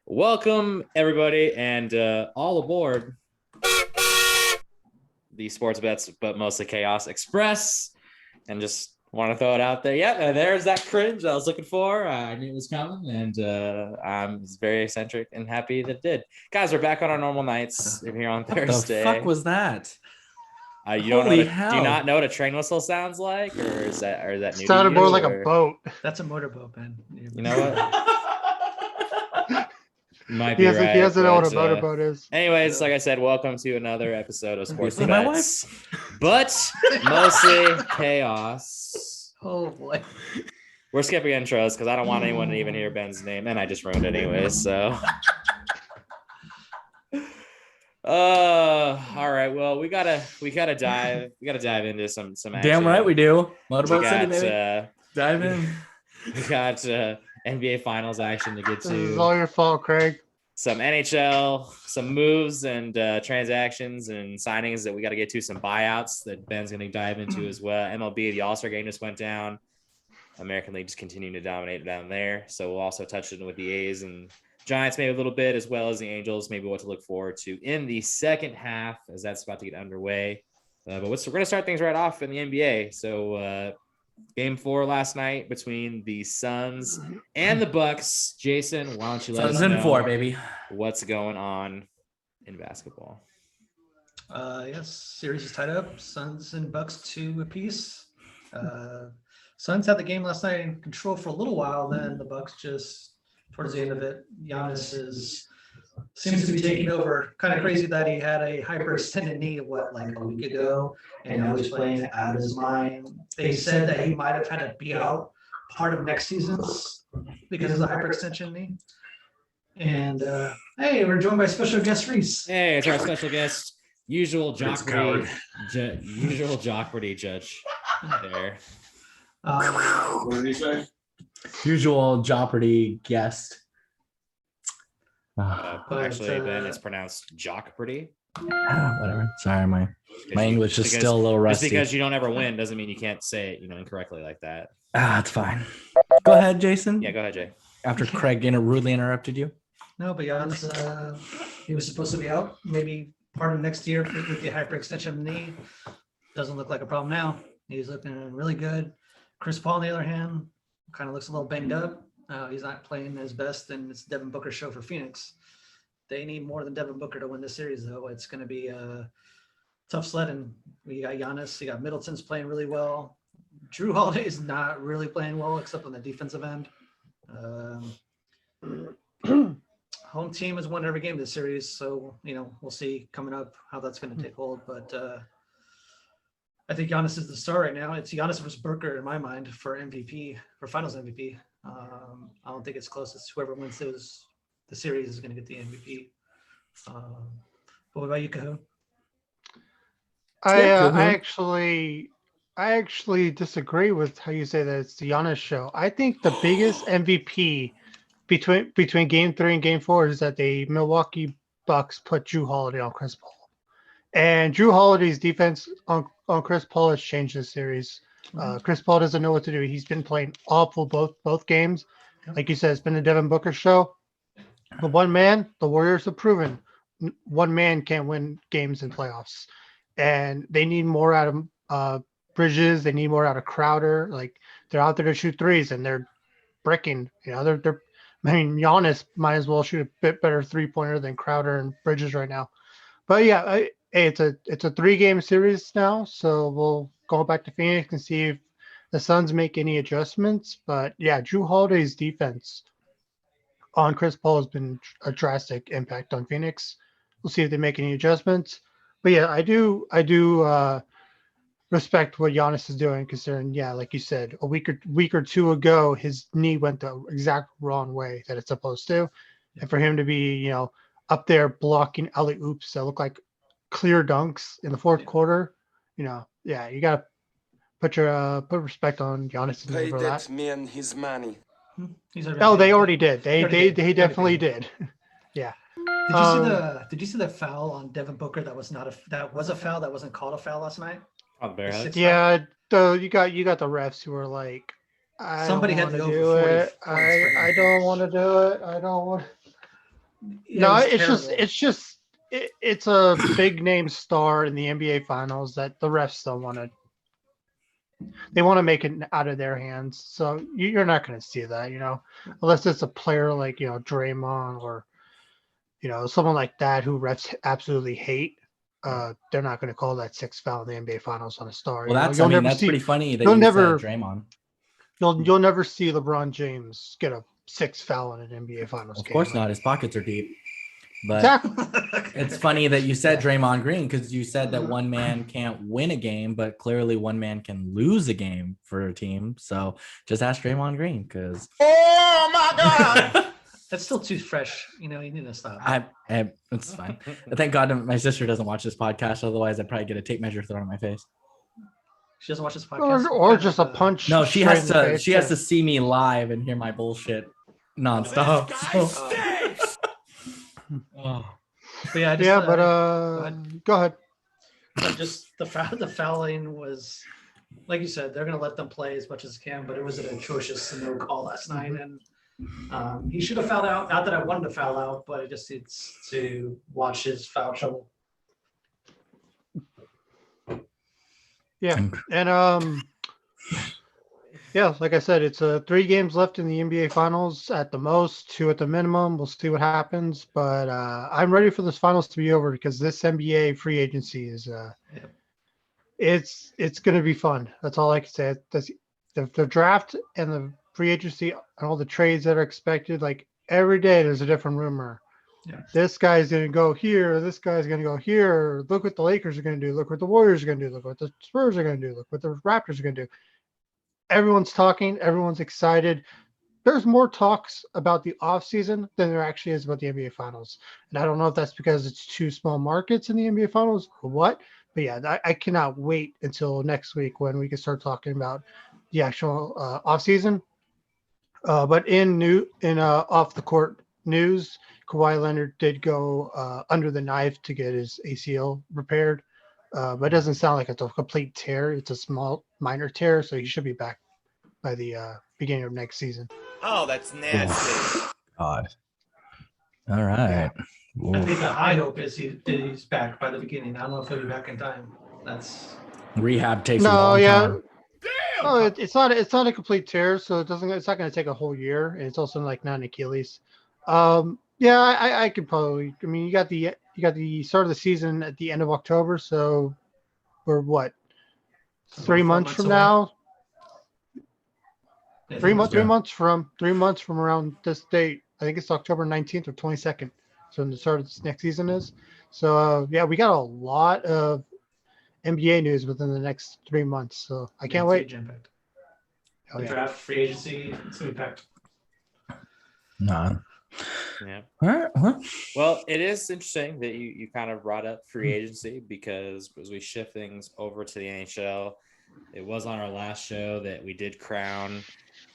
Welcome, everybody, and all aboard the Sports Bets, but mostly Chaos Express. And just want to throw it out there. Yeah, there's that cringe I was looking for. I knew it was coming, and I'm very eccentric and happy that it did. Guys, we're back on our normal nights. We're here on Thursday. What the fuck was that? You don't know do you not know what a train whistle sounds like, or is that new? It sounded more like a boat. That's a motorboat, man. You know what? Might He be doesn't, right. he doesn't know what a but, motorboat is. Anyways, like I said, welcome to another episode of Sports See my Bets, but mostly chaos. Oh boy. We're skipping intros because I don't want anyone to even hear Ben's name, and I just ruined it anyways. So, all right. Well, we gotta dive into some action. Damn right we do. Motorboat We City, got, baby. Dive in. We got NBA Finals action to get This is to. all your fault, Craig. Some NHL, some moves and transactions and signings that we got to get to. Some buyouts that Ben's going to dive into as well. MLB, the All-Star game just went down. American League just continuing to dominate down there. So we'll also touch it with the A's and Giants maybe a little bit, as well as the Angels, maybe what to look forward to in the second half as that's about to get underway. But we're going to start things right off in the NBA. So Game 4 last night between the Suns and the Bucks. Jason, why don't you let us know 4, baby. what's going on in basketball? Yes, series is tied up. Suns and Bucks 2 apiece. Suns had the game last night in control for a little while. Then the Bucks just towards the end of it, Giannis seems to be taking over. Kind of crazy that he had a hyperextended knee like a week ago, and now he's playing out of his mind. They said that he might have had to be out part of next season's because of the hyperextension knee. And hey, we're joined by special guest Rist. Hey, it's our special guest, usual Jockberty judge there. What did he say? Usual Jeopardy guest. Actually, Ben, it's pronounced Jockberty. Whatever. Sorry, my English is still a little rusty. Just because you don't ever win doesn't mean you can't say it, incorrectly like that. It's fine. Go ahead, Jason. Yeah, go ahead, Jay. After Craig rudely interrupted you. No, but Giannis, he was supposed to be out maybe part of next year with the hyperextension of the knee. Doesn't look like a problem now. He's looking really good. Chris Paul, on the other hand, kind of looks a little banged up. He's not playing his best, and it's Devin Booker's show for Phoenix. They need more than Devin Booker to win this series, though. It's going to be a tough sledding. We got Giannis. You got Middleton's playing really well. Drew Holiday is not really playing well, except on the defensive end. Home team has won every game this series, so we'll see coming up how that's going to take hold. But I think Giannis is the star right now. It's Giannis versus Booker in my mind for MVP, for Finals MVP. I don't think it's close. It's whoever wins the series is going to get the MVP. But what about you, Cahoon? I actually disagree with how you say that it's the Giannis show. I think the biggest MVP between Game 3 and Game 4 is that the Milwaukee Bucks put Drew Holiday on Chris Paul, and Drew Holiday's defense on Chris Paul has changed this series. Chris Paul doesn't know what to do. He's been playing awful both games. Like you said, it's been a Devin Booker show. But one man, the Warriors have proven, one man can't win games in playoffs. And they need more out of Bridges. They need more out of Crowder. Like, they're out there to shoot threes, and they're bricking. Giannis might as well shoot a bit better three-pointer than Crowder and Bridges right now. But yeah, it's a 3-game series now, so we'll go back to Phoenix and see if the Suns make any adjustments. But yeah, Drew Holiday's defense on Chris Paul has been a drastic impact on Phoenix. We'll see if they make any adjustments. But yeah, I do respect what Giannis is doing, considering, yeah, like you said, a week or two ago, his knee went the exact wrong way that it's supposed to. And for him to be, up there blocking alley oops that look like clear dunks in the fourth quarter, you got to put respect on Giannis Pay for that that. man his money. Oh, they already did. They definitely did. Yeah. Did you see the foul on Devin Booker? That was a foul that wasn't called a foul last night. Oh, the Yeah, so you got the refs who were like, somebody had to go do for 40 it. I don't want to do it. I don't want. No, was it's it's a big name star in the NBA finals that the refs don't want to. They want to make it out of their hands. So you're not going to see that, unless it's a player like, Draymond or, someone like that who refs absolutely hate. They're not going to call that sixth foul in the NBA finals on a star. Well, that's pretty funny that you'll you never, said Draymond. You'll never see LeBron James get a sixth foul in an NBA finals Of game. course not. His pockets are deep. But exactly. It's funny that you said Draymond Green, because you said that one man can't win a game, but clearly one man can lose a game for a team. So just ask Draymond Green, because Oh my God! That's still too fresh. You need to stop. it's fine. Thank God my sister doesn't watch this podcast. Otherwise, I'd probably get a tape measure thrown in my face. She doesn't watch this podcast, or just a punch. No, she has straight in the face, to. She has to see me live and hear my bullshit nonstop. But yeah, go ahead. Just the fouling was, like you said, they're going to let them play as much as they can, but it was an atrocious no call last night, and he should have fouled out. Not that I wanted to foul out, but I just needs to watch his foul trouble. Yeah, and yeah, like I said, it's 3 games left in the NBA Finals at the most, 2 at the minimum. We'll see what happens, but I'm ready for this finals to be over because this NBA free agency is it's going to be fun. That's all I can say. The draft and the free agency and all the trades that are expected, like every day there's a different rumor. Yeah. This guy's going to go here. This guy's going to go here. Look what the Lakers are going to do. Look what the Warriors are going to do. Look what the Spurs are going to do. Look what the Raptors are going to do. Everyone's talking. Everyone's excited. There's more talks about the offseason than there actually is about the NBA Finals. And I don't know if that's because it's 2 small markets in the NBA Finals or what. But yeah, I cannot wait until next week when we can start talking about the actual offseason. But in off the court news, Kawhi Leonard did go under the knife to get his ACL repaired. But it doesn't sound like it's a complete tear. It's a small, minor tear, so he should be back by the beginning of next season. Oh, that's nasty. God. All right. I think the high hope is he's back by the beginning. I don't know if he'll be back in time. That's rehab takes a long time. No, it's not a complete tear, so it's not going to take a whole year, and it's also like not an Achilles. Yeah, I could probably. I mean, you got the start of the season at the end of October, so we're what 3 months from now. Yeah, 3 months from around this date. I think it's October 19th or 22nd. So when the start of this next season is. So yeah, we got a lot of NBA news within the next 3 months. So I can't wait. The draft, free agency, it's gonna be packed. Nah. Yeah. All right. Well, it is interesting that you kind of brought up free agency because as we shift things over to the NHL, it was on our last show that we did crown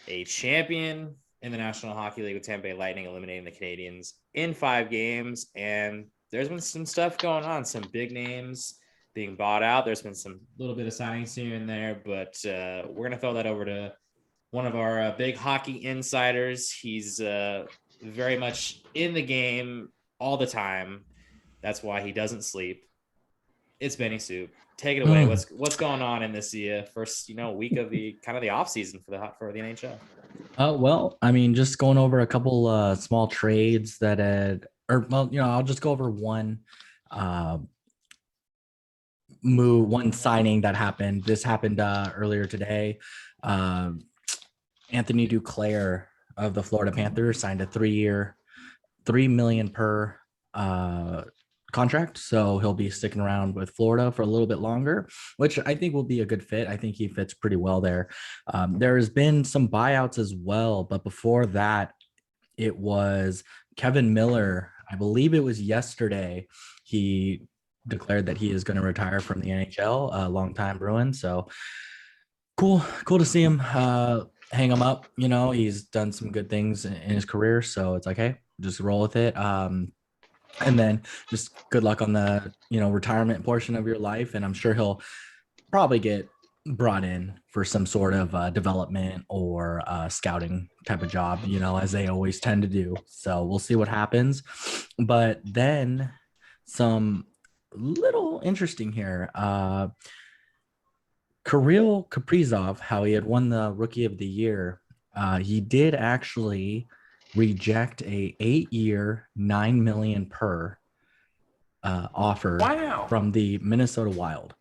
a champion in the National Hockey League with Tampa Bay Lightning eliminating the Canadiens in 5 games. And there's been some stuff going on, some big names being bought out. There's been some little bit of signings here and there, but we're going to throw that over to one of our big hockey insiders. He's very much in the game all the time. That's why he doesn't sleep. It's Benny Soup. Take it away. What's going on in this first week of the kind of the off season for the NHL? Well, I mean, just going over a couple small trades that I'll just go over one one signing that happened. This happened earlier today. Anthony Duclair of the Florida Panthers signed a 3-year, $3 million per contract. So he'll be sticking around with Florida for a little bit longer, which I think will be a good fit. I think he fits pretty well there. There has been some buyouts as well, but before that, it was Kevin Miller. I believe it was yesterday. He declared that he is going to retire from the NHL, a longtime Bruin. So cool to see him hang him up. He's done some good things in his career. So it's like, hey, just roll with it. And then just good luck on the, retirement portion of your life. And I'm sure he'll probably get brought in for some sort of development or scouting type of job, as they always tend to do. So we'll see what happens. But then some little interesting here. Kirill Kaprizov, how he had won the Rookie of the Year, he did actually reject a 8-year, $9 million per offer from the Minnesota Wild.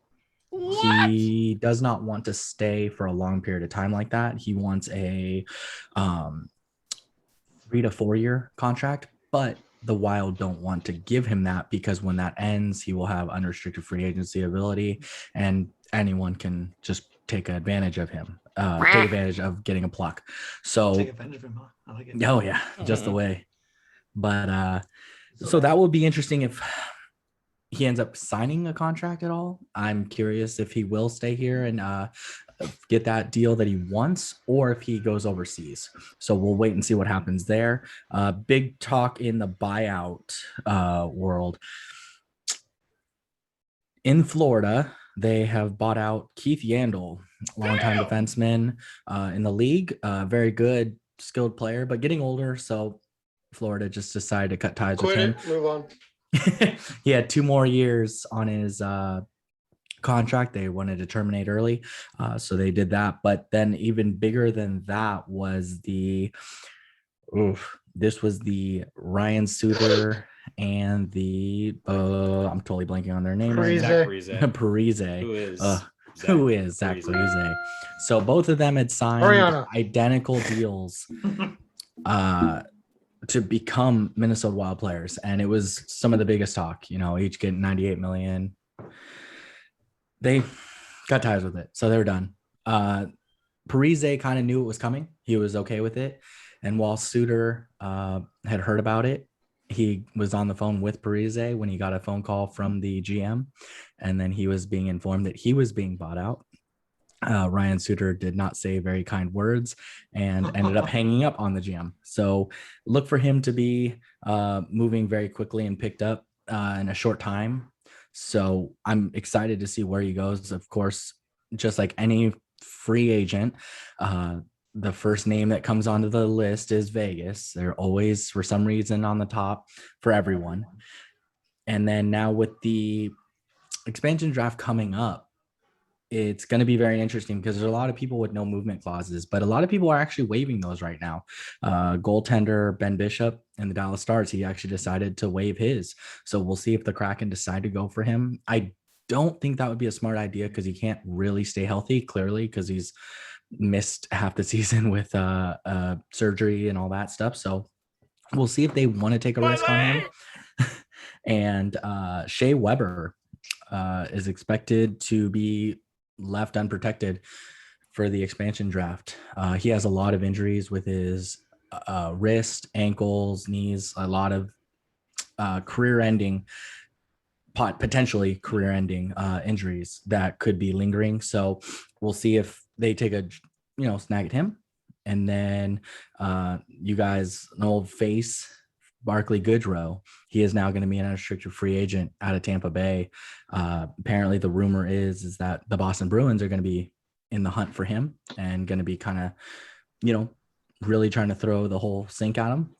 What? He does not want to stay for a long period of time like that. He wants a 3 to 4 year contract, but the Wild don't want to give him that because when that ends, he will have unrestricted free agency ability and anyone can just take advantage of him, take advantage of getting a pluck. So Take advantage of him, huh? I like it. Oh yeah, just the way. But so that will be interesting if he ends up signing a contract at all. I'm curious if he will stay here and get that deal that he wants, or if he goes overseas. So we'll wait and see what happens there. Big talk in the buyout world. In Florida, they have bought out Keith Yandel, longtime defenseman in the league. Very good, skilled player, but getting older. So Florida just decided to cut ties with him. Move on. He had 2 more years on his contract. They wanted to terminate early, so they did that. But then even bigger than that was this was the Ryan Suter and the I'm totally blanking on their name. Parise. Who is Zach Parise? So both of them had signed identical deals to become Minnesota Wild players, and it was some of the biggest talk. Each getting $98 million. They got ties with it, so they were done. Parise kind of knew it was coming. He was okay with it, and while Suter had heard about it, he was on the phone with Parise when he got a phone call from the GM, and then he was being informed that he was being bought out. Ryan Suter did not say very kind words and ended up hanging up on the GM. So look for him to be moving very quickly and picked up in a short time. So I'm excited to see where he goes. Of course, just like any free agent, the first name that comes onto the list is Vegas. They're always, for some reason, on the top for everyone. And then now with the expansion draft coming up, it's going to be very interesting because there's a lot of people with no movement clauses, but a lot of people are actually waiving those right now. Goaltender Ben Bishop and the Dallas Stars, he actually decided to waive his. So we'll see if the Kraken decide to go for him. I don't think that would be a smart idea because he can't really stay healthy, clearly, because he's missed half the season with surgery and all that stuff. So we'll see if they want to take a risk on him. And Shea Weber is expected to be left unprotected for the expansion draft. He has a lot of injuries with his wrist, ankles, knees, a lot of potentially career-ending injuries that could be lingering. So we'll see if they take a snag at him. And then you guys, an old face, Barclay Goodrow, he is now going to be an unrestricted free agent out of Tampa Bay. Apparently the rumor is that the Boston Bruins are going to be in the hunt for him and going to be kind of, really trying to throw the whole sink at him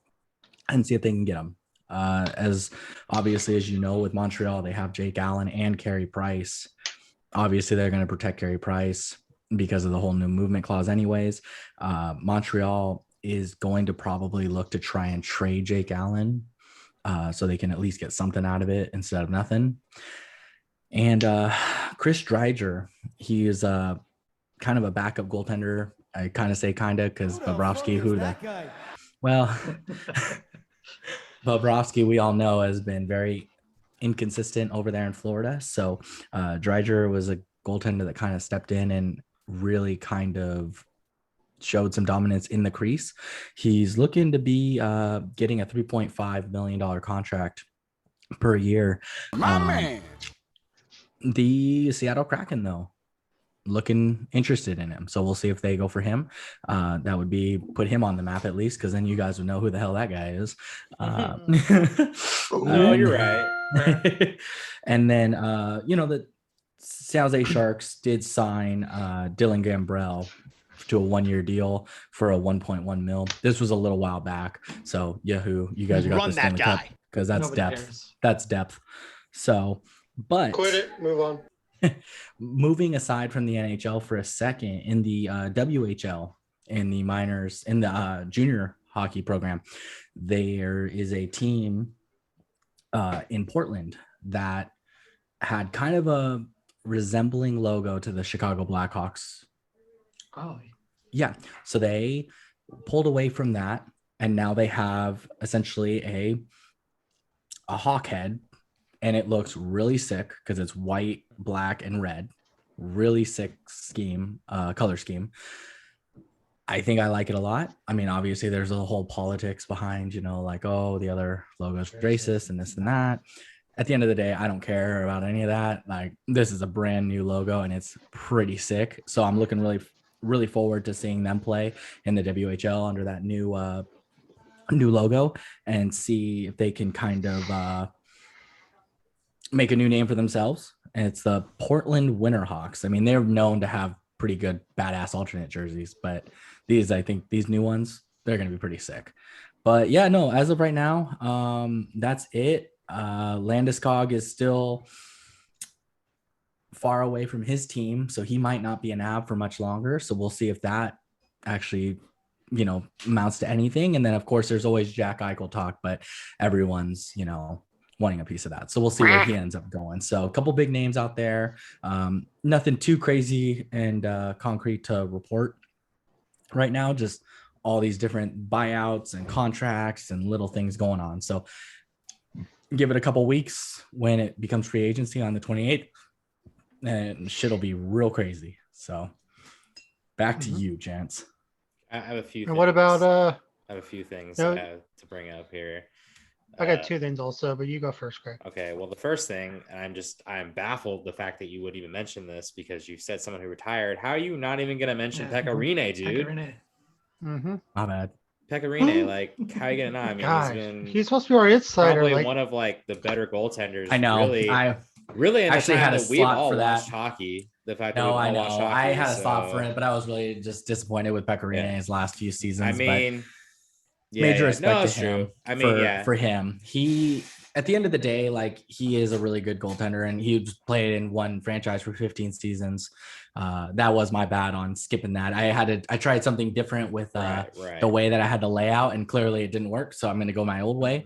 and see if they can get him. As obviously, as you know, with Montreal, they have Jake Allen and Carey Price. Obviously, they're going to protect Carey Price because of the whole new movement clause anyways. Montreal is going to probably look to try and trade Jake Allen so they can at least get something out of it instead of nothing. And Chris Dreiger, he is kind of a backup goaltender. I kind of say kind of because Bobrovsky, Bobrovsky, we all know, has been very inconsistent over there in Florida. So Dreiger was a goaltender that kind of stepped in and really kind of showed some dominance in the crease. He's looking to be getting a $3.5 million contract per year. The Seattle Kraken, though, looking interested in him. So we'll see if they go for him. That would be put him on the map at least, because then you guys would know who the hell that guy is. No, you're right. And then, the San Jose Sharks did sign Dylan Gambrell to a 1-year deal for a 1.1 mil. This was a little while back. So Yahoo, you guys got Run the that Stanley Cup guy. because that's Nobody depth. cares. That's depth. So, but Quit it. Move on. moving aside from the NHL for a second, in the WHL, in the minors, in the junior hockey program, there is a team in Portland that had kind of a resembling logo to the Chicago Blackhawks. Oh, Yeah. So they pulled away from that, and now they have essentially a hawk head, and it looks really sick because it's white, black, and red. Really sick scheme, color scheme. I think I like it a lot. I mean, obviously there's a whole politics behind, like, oh, the other logo's racist and this and that. At the end of the day, I don't care about any of that. Like, this is a brand new logo and it's pretty sick. So I'm looking really, really forward to seeing them play in the WHL under that new logo and see if they can kind of make a new name for themselves. And it's the Portland Winterhawks. I mean, they're known to have pretty good badass alternate jerseys, but I think these new ones, they're going to be pretty sick. But yeah, no, as of right now, that's it. Landeskog is still far away from his team, so he might not be an AB for much longer. So we'll see if that actually, amounts to anything. And then of course there's always Jack Eichel talk, but everyone's, wanting a piece of that. So we'll see where he ends up going. So a couple big names out there. Nothing too crazy and concrete to report right now. Just all these different buyouts and contracts and little things going on. So give it a couple weeks when it becomes free agency on the 28th, and shit'll be real crazy. So back to you, gents. I have a few. And what about I have a few things no- to bring up here. I got two things also, but you go first, Greg. Okay, well, the first thing, and I'm baffled the fact that you would even mention this because you said someone who retired. How are you not even gonna mention Pekka Rinne, dude? Mm-hmm. My bad. Pekka Rinne, like, how are you gonna not? I mean, Gosh, he's supposed to be our insider. probably Like, one of the better goaltenders. I know. Really, I really in actually the time had a that we've slot all for that. watched hockey. The fact that no, we've all I know. watched hockey. I had a so, thought for it, but I was really just disappointed with Pekka Rinne his last few seasons. I mean, major respect it's to him. true. I mean, for him, he at the end of the day, like, he is a really good goaltender, and he played in one franchise for 15 seasons. That was my bad on skipping that. I tried something different with the way that I had to lay out, and clearly it didn't work. So I'm going to go my old way.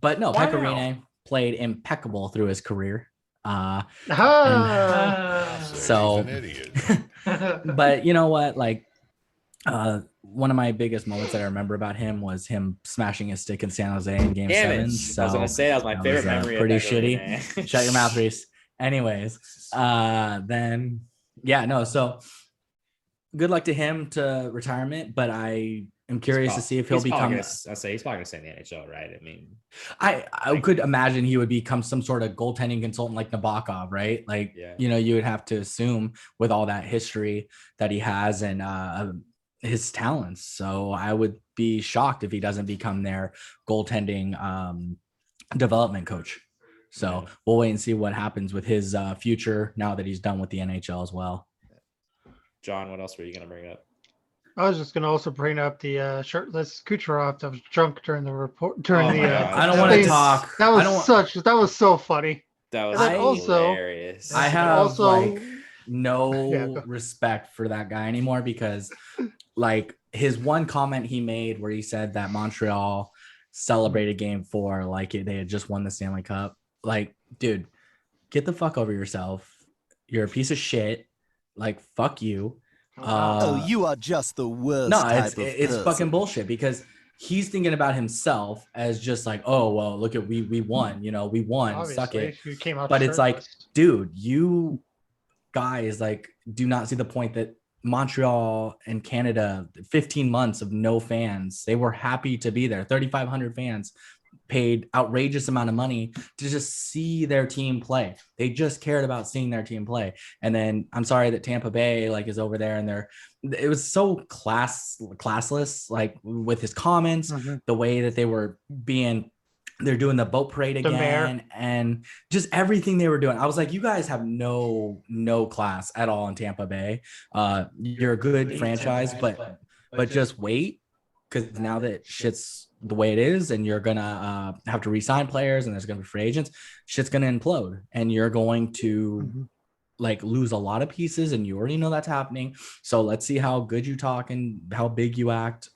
But no, Pekka Rinne played impeccable through his career. So, He's an idiot. but you know what? Like, one of my biggest moments that I remember about him was him smashing his stick in San Jose in Game 7. So I was gonna say that was my favorite memory. Pretty of Pekka shitty. Rinne. Shut your mouth, Reese. Anyways, then yeah, no. So good luck to him to retirement, but I am curious to see if he'll become. I'll say he's probably gonna stay in the NHL, right? I mean, I could imagine he would become some sort of goaltending consultant like Nabokov, right? Like, you would have to assume with all that history that he has and his talents. So I would be shocked if he doesn't become their goaltending development coach. So we'll wait and see what happens with his future now that he's done with the NHL as well. John, what else were you gonna bring up? I was just gonna also bring up the shirtless Kucherov that was drunk during the report during Oh my God. I don't want to talk. That was so funny. That was hilarious. I have also, no respect for that guy anymore because his one comment he made where he said that Montreal celebrated Game 4 like they had just won the Stanley Cup. Like, dude, get the fuck over yourself. You're a piece of shit. Like, fuck you. You are just the worst. No, it's fucking bullshit because he's thinking about himself as just like, oh well, look at we won, we won. Obviously, suck it. you came out but it's like, shirtless. dude, you guys do not see the point that Montreal and Canada, 15 months of no fans, they were happy to be there. 3,500 fans paid outrageous amount of money to just see their team play. They just cared about seeing their team play. And then I'm sorry that Tampa Bay is over there and it was so classless, with his comments, the way that they were being They're doing the boat parade The mayor. again, and just everything they were doing. I was like, you guys have no class at all in Tampa Bay. You're a good franchise, but just wait, because now that shit's the way it is, and you're gonna have to re-sign players, and there's gonna be free agents, shit's gonna implode, and you're going to like lose a lot of pieces, and you already know that's happening. So let's see how good you talk and how big you act,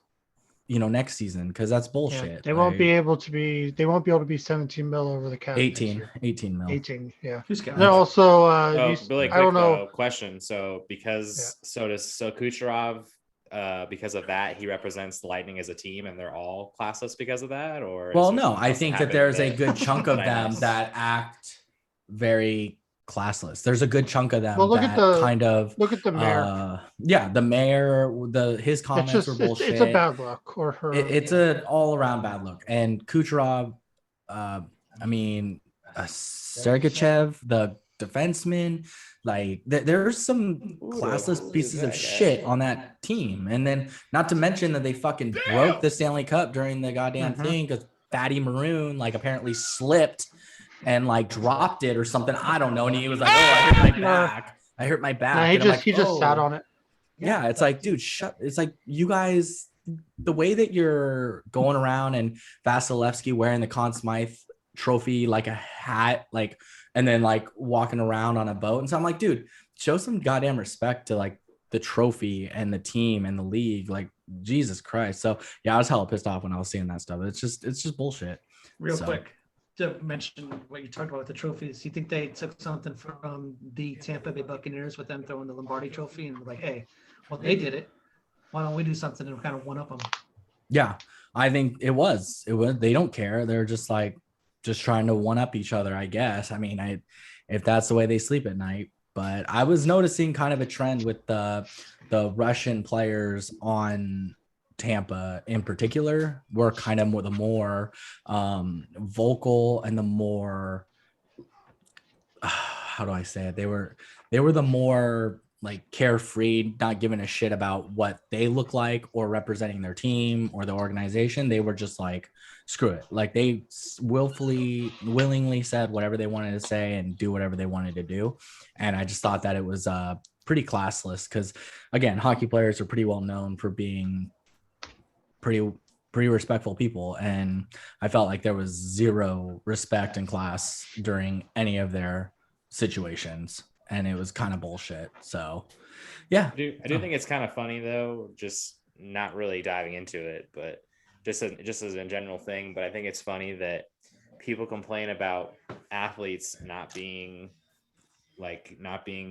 next season, because that's Yeah, bullshit. they won't be able to be. They won't be able to be 17 mil over the cap. next 18 year. 18 mil. 18. Yeah. Who's got And then also, Oh, really I quick don't know. question. So Kucherov, because of that, he represents the Lightning as a team, and they're all classless because of that, or Well, is there no, something I else think that happened there's a good chunk of that I them missed? that act very classless. There's a good chunk of them Well, look at that the kind of mayor. the mayor, his It's comments were just bullshit. it's a bad look, or her. It's an all around bad look. And Kucherov, I mean, Sergachev, the defenseman, like there's some classless pieces of shit on that team. And then not to mention that they fucking broke the Stanley Cup during the goddamn thing, because Fatty Maroon like apparently slipped and like dropped it or something. I don't know. And he was like, "Oh, I hurt my back. I hurt my back." Nah, and I'm like, he just sat "Oh." on it. Yeah, it's like, dude, shut. It's like, you guys, the way that you're going around and Vasilevsky wearing the Conn Smythe trophy like a hat, like, and then like walking around on a boat. And so I'm like, dude, show some goddamn respect to like the trophy and the team and the league. Like, Jesus Christ. So yeah, I was hella pissed off when I was seeing that stuff. It's just bullshit. Real So- quick, to mention what you talked about with the trophies, you think they took something from the Tampa Bay Buccaneers with them throwing the Lombardi Trophy and like, hey, well, they did it. Why don't we do something and kind of one up them? Yeah, I think it was. They don't care. They're just like trying to one up each other, I guess. I mean, if that's the way they sleep at night. But I was noticing kind of a trend with the Russian players on Tampa in particular were kind of the more vocal and the more how do I say it? They were the more like carefree, not giving a shit about what they look like or representing their team or the organization. They were just like, screw it. Like they willingly said whatever they wanted to say and do whatever they wanted to do. And I just thought that it was pretty classless, because again, hockey players are pretty well known for being pretty respectful people, and I felt like there was zero respect and class during any of their situations, and it was kind of bullshit. So yeah, I do think it's kind of funny though, just not really diving into it, but just as a general thing. But I think it's funny that people complain about athletes not being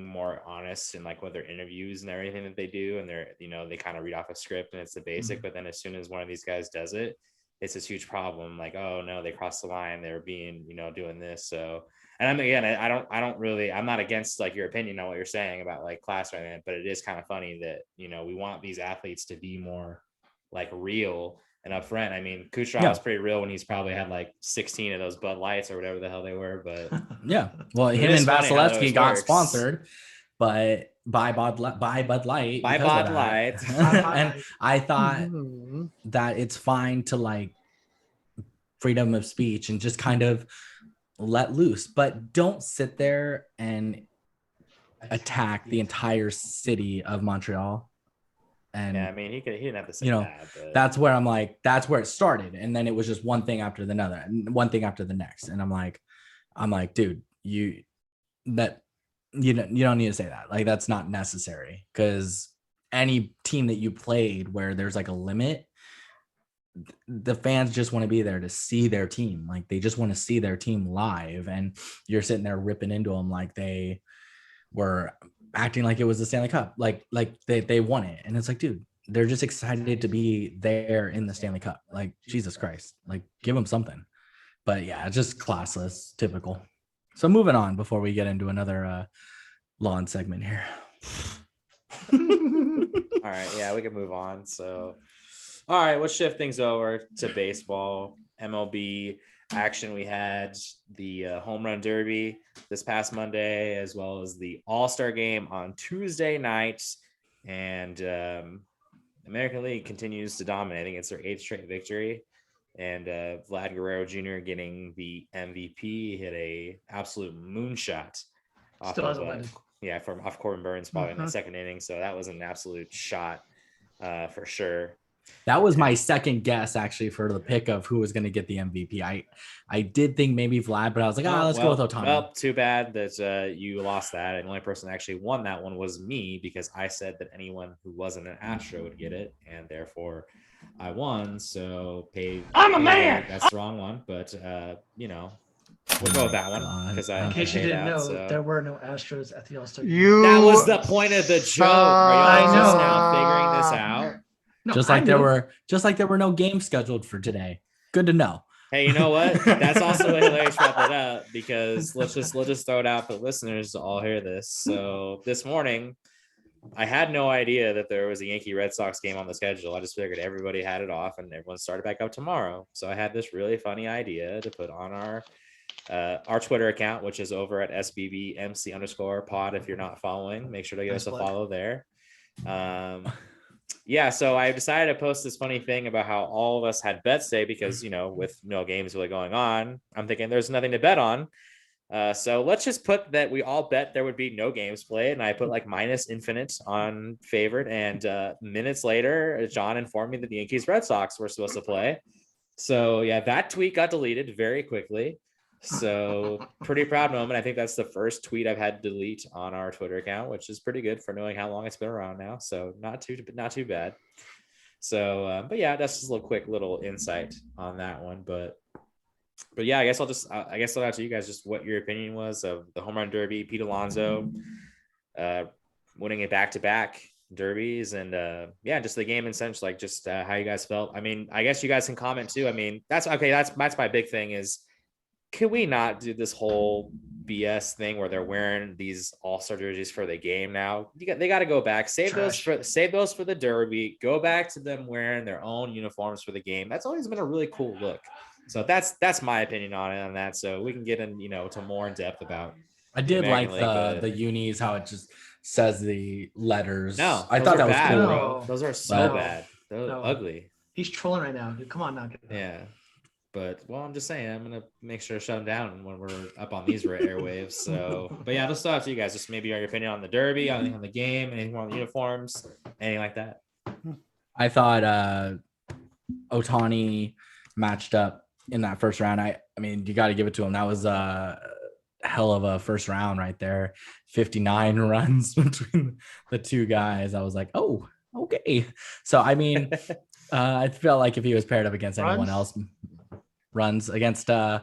more honest in like what their interviews and everything that they do, and they're they kind of read off a script and it's the basic, but then as soon as one of these guys does it, it's this huge problem, like, oh no, they crossed the line, they're being doing this. So, and I'm not against like your opinion on what you're saying about like class or anything, but it is kind of funny that we want these athletes to be more like real and upfront. I mean, Kucherov was pretty real when he's probably had like 16 of those Bud Lights or whatever the hell they were. But yeah, well, him and Vasilevsky got sponsored, but by Bud Light, and I thought that it's fine to like freedom of speech and just kind of let loose, but don't sit there and attack the entire city of Montreal. And yeah, I mean, he didn't have to say that, but that's where I'm like, that's where it started, and then it was just one thing after another, one thing after the next, and I'm like, dude, you don't need to say that. Like, that's not necessary, because any team that you played where there's like a limit, the fans just want to be there to see their team. Like, they just want to see their team live, and you're sitting there ripping into them like they were acting like it was the Stanley Cup, like they won it. And it's like, dude, they're just excited to be there in the Stanley Cup. Like, Jesus Christ, like, give them something. But yeah, just classless, typical. So moving on before we get into another lawn segment here. all right, yeah, we can move on. So all right, let's shift things over to baseball. MLB action. We had the home run derby this past Monday, as well as the All-Star game on Tuesday night. And American League continues to dominate. I think it's their 8th straight victory. and Vlad Guerrero Jr. getting the MVP, hit a absolute moonshot off Still of hasn't landed. off Corbin Burns probably in the Mhm. second inning. So that was an absolute shot for sure. That was my second guess actually for the pick of who was going to get the MVP. I did think maybe Vlad, but I was like, let's go with Ohtani. Well, too bad that you lost that. And the only person that actually won that one was me, because I said that anyone who wasn't an Astro would get it, and therefore I won. So I'm a man. That's the wrong one, but we'll go with that one because In case you didn't know, there were no Astros at the All-Star game. That was the point of the joke. Are y'all I just know. now figuring this out? No, just like there were no games scheduled for today. Good to know. Hey, you know what? That's also hilarious to wrap that up, because let's just throw it out for the listeners to all hear this. So this morning, I had no idea that there was a Yankee Red Sox game on the schedule. I just figured everybody had it off and everyone started back up tomorrow. So I had this really funny idea to put on our Twitter account, which is over at SBBMC_pod. If you're not following, make sure to give us a follow there. Yeah, so I decided to post this funny thing about how all of us had bets today because, with no games really going on, I'm thinking there's nothing to bet on. So let's just put that we all bet there would be no games played. And I put like minus infinite on favorite. And minutes later, John informed me that the Yankees Red Sox were supposed to play. So yeah, that tweet got deleted very quickly. So pretty proud moment. I think that's the first tweet I've had to delete on our Twitter account, which is pretty good for knowing how long it's been around now. So not too bad. So, but yeah, that's just a quick little insight on that one. But yeah, I guess I'll ask you guys just what your opinion was of the home run derby, Pete Alonso winning it back-to-back derbies, and just the game in sense, like just how you guys felt. I mean, I guess you guys can comment too. I mean, that's okay. That's my big thing is, can we not do this whole BS thing where they're wearing these All-Star jerseys for the game now? They got to go back, save those for the derby, go back to them wearing their own uniforms for the game. That's always been a really cool look. So that's my opinion on that. So we can get in, to more in depth about. I did like the unis, how it just says the letters. No, I thought that was bad, cool. bro. Those are so bad. Those are ugly. He's trolling right now. Come on now. Yeah. But I'm just saying, I'm gonna make sure to shut them down when we're up on these airwaves. So, but yeah, let's start to you guys. Just maybe your opinion on the derby, anything on the game, anything on the uniforms, anything like that. I thought Ohtani matched up in that first round. I mean, you got to give it to him. That was a hell of a first round right there. 59 runs between the two guys. I was like, oh, okay. So I mean, I felt like if he was paired up against anyone else. Runs against the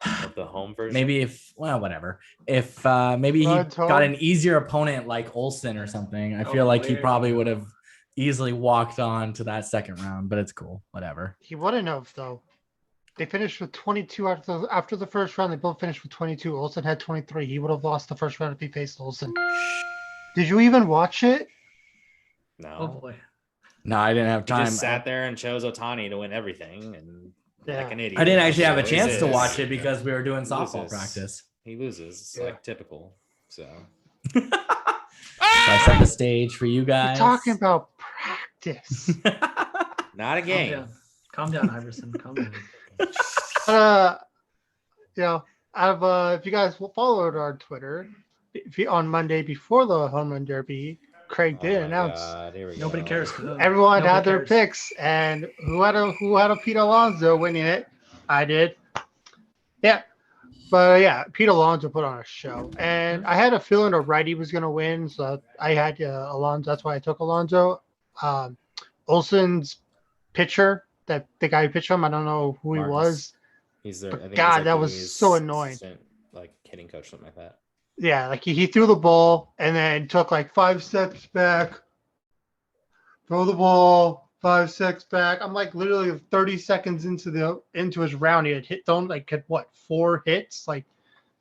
home version, maybe whatever. If maybe he got an easier opponent like Olsen or something, I feel like he probably would have easily walked on to that second round. But it's cool, whatever. He wouldn't have though. They finished with 22 after the first round. They both finished with 22. Olsen had 23. He would have lost the first round if he faced Olsen. Did you even watch it? No. Oh boy. No, I didn't have time. He just sat there and chose Ohtani to win everything, and like an idiot. I didn't actually have a chance to watch it because we were doing softball practice. He loses. It's like typical. So. I set the stage for you guys. We're talking about practice. Not a game. Calm down, Iverson. Calm down. If you guys followed our Twitter, on Monday before the home run derby, Craig did announce. Nobody cares. Everyone had their picks, and who had a Pete Alonso winning it? I did. Yeah, but yeah, Pete Alonso put on a show, and I had a feeling a righty was gonna win, so I had Alonso. That's why I took Alonso. Olsen's pitcher, the guy who pitched him, I don't know who Marcus. He was. He's there. God, that was so annoying. Like hitting coach, something like that. Yeah, like he threw the ball and then took like 5 steps back, throw the ball, 5 steps back. I'm like literally 30 seconds into his round, he had had 4 hits. Like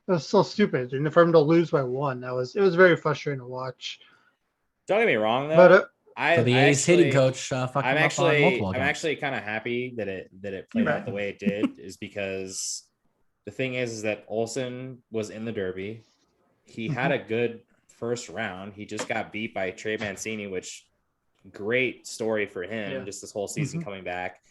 it was so stupid, and for him to lose by 1, it was very frustrating to watch. Don't get me wrong though. But the A's hitting coach, I'm actually kind of happy that it played out the way it did, is because the thing is that Olsen was in the derby. He had a good first round. He just got beat by Trey Mancini, which great story for him. Just this whole season coming back.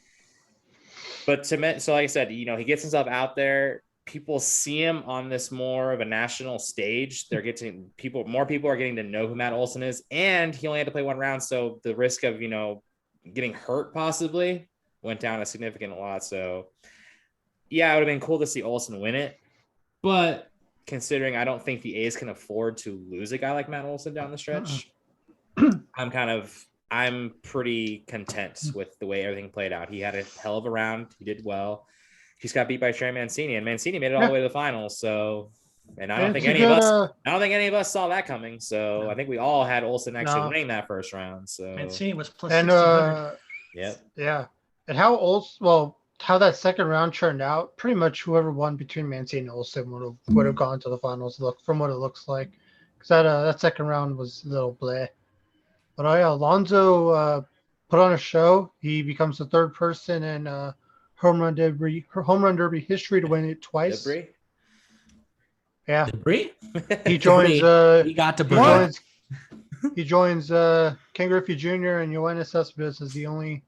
But so like I said, he gets himself out there. People see him on this more of a national stage. More people are getting to know who Matt Olson is, and he only had to play one round, so the risk of getting hurt possibly went down a significant lot. So yeah, it would have been cool to see Olson win it, but considering I don't think the A's can afford to lose a guy like Matt Olson down the stretch, I'm pretty content with the way everything played out. He had a hell of a round. He did well. He's got beat by Trey Mancini, and Mancini made it all the way to the finals. So, and I don't think any of us saw that coming. So I think we all had Olsen actually winning that first round. So Mancini was plus 1600. Yeah, and how that second round turned out, pretty much whoever won between Mancini and Olsen would have gone to the finals. From what it looks like, because that second round was a little bleh. But Alonso put on a show. He becomes the third person in home run derby history to win it twice. Debris? Yeah. Debris? He joins. He got Debris. He joins Ken Griffey Jr. and Yoenis Cespedes as the only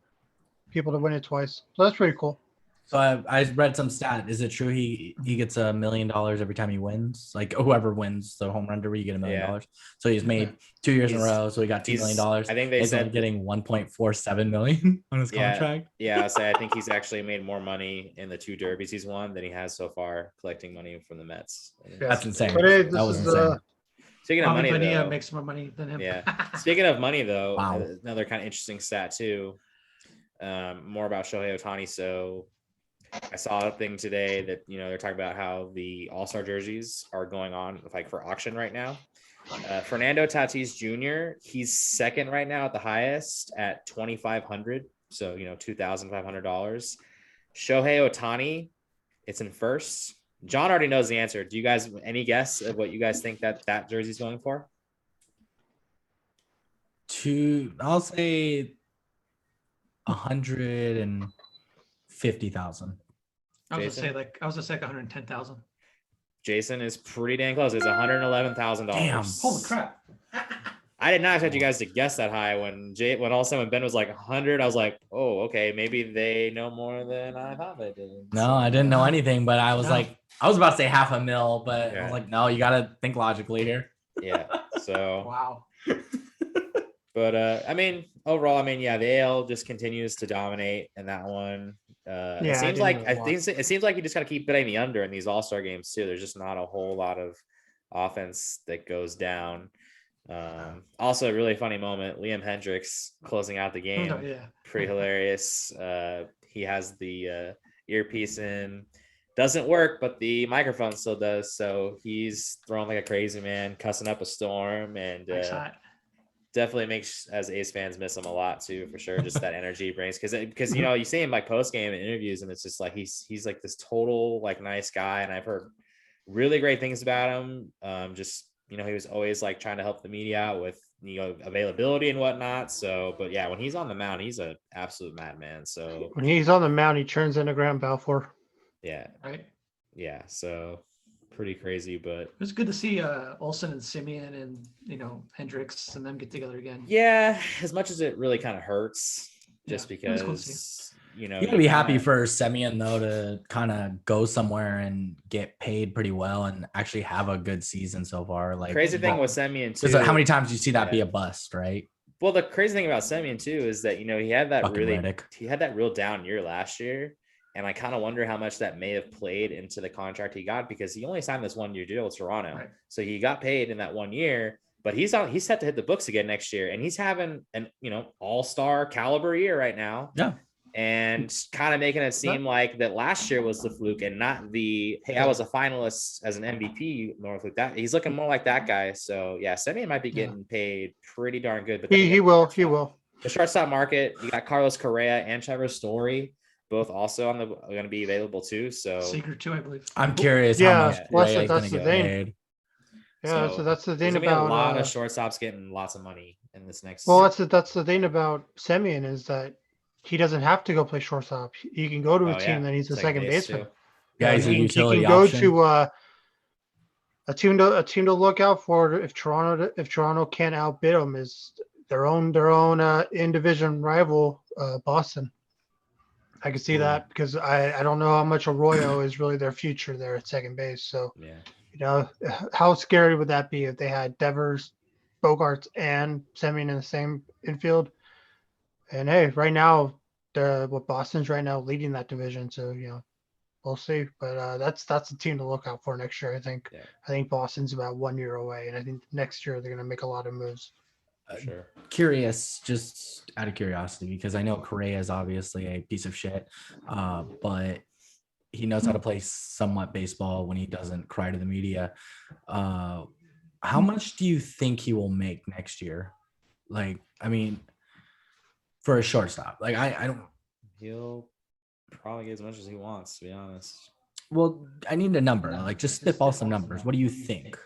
people to win it twice. So that's pretty cool. So I read some stat. Is it true he gets $1 million every time he wins? Like whoever wins the home run derby, you get $1 million. So he's made 2 years in a row. So he got $2 million. I think they said getting 1.47 million on his contract. Yeah, I think he's actually made more money in the 2 derbies he's won than he has so far collecting money from the Mets. That's insane. That was insane. Speaking of money, though, makes more money than him. Yeah. Speaking of money, though, wow. Another kind of interesting stat too. More about Shohei Ohtani. So I saw a thing today that they're talking about how the All-Star jerseys are going on for auction right now. Fernando Tatis Jr. He's second right now at the highest at $2,500. So $2,500. Shohei Ohtani, it's in first. John already knows the answer. Do you guys any guess of what you guys think that jersey's going for? I'll say 150,000. I was gonna say 110,000. Jason is pretty dang close. It's $111,000. Damn! Holy crap! I did not expect you guys to guess that high. When all of a sudden Ben was like 100, I was like, oh, okay, maybe they know more than I thought they did. No, I didn't know anything, but I was like, I was about to say $500,000, but I was like, no, you got to think logically here. Yeah. So wow. But overall, the AL just continues to dominate in that one. It seems like you just got to keep betting the under in these All-Star games too. There's just not a whole lot of offense that goes down. Also a really funny moment, Liam Hendricks closing out the game. Pretty hilarious. He has the earpiece in, doesn't work, but the microphone still does. So he's throwing like a crazy man, cussing up a storm, and definitely makes as A's fans miss him a lot too, for sure. Just that energy he brings, because you see him like post game interviews, and it's just like he's like this total like nice guy, and I've heard really great things about him. He was always like trying to help the media out with availability and whatnot. So, but yeah, when he's on the mound, he's an absolute madman. So when he's on the mound, he turns into Graham Balfour. Yeah. Right. Yeah. So pretty crazy, but it was good to see Olsen and Simeon and Hendricks and them get together again. Yeah, as much as it really kind of hurts, just because cool you gotta be happy for Simeon though to kind of go somewhere and get paid pretty well and actually have a good season so far. Like crazy thing with Simeon too. How many times do you see that be a bust, right? Well, the crazy thing about Simeon too is that he had that real down year last year. And I kind of wonder how much that may have played into the contract he got, because he only signed this 1-year deal with Toronto. Right. So he got paid in that 1 year, but he's set to hit the books again next year. And he's having an, all-star caliber year right now. Yeah. And kind of making it seem like that last year was the fluke and not the, hey, I was a finalist as an MVP, more fluke. That he's looking more like that guy. So yeah, Simeon might be getting paid pretty darn good. But he will. The shortstop market, you got Carlos Correa and Trevor Story, both also going to be available too. So Seager too, I believe. I'm curious how much Correa is going to get paid. Yeah, so that's the thing about a lot of shortstops getting lots of money in this next. Well, that's the thing about Simeon is that he doesn't have to go play shortstop. He can go to a team that needs a second baseman. Yeah, he's a utility he can option. Go to a team to look out for if Toronto can't outbid him is their own in division rival Boston. I can see that because I don't know how much Arroyo is really their future there at second base. So, Yeah. how scary would that be if they had Devers, Bogarts, and Semien in the same infield? And hey, right now, Boston's right now leading that division. So, we'll see. But that's the team to look out for next year. I think. Yeah. I think Boston's about 1 year away, and I think next year they're going to make a lot of moves. For sure. Curious, just out of curiosity, because I know Correa is obviously a piece of shit, but he knows how to play somewhat baseball when he doesn't cry to the media. How much do you think he will make next year? Like, I mean, for a shortstop, like I don't. He'll probably get as much as he wants, to be honest. Well, I need a number. Like, just spitball some numbers. What do you think?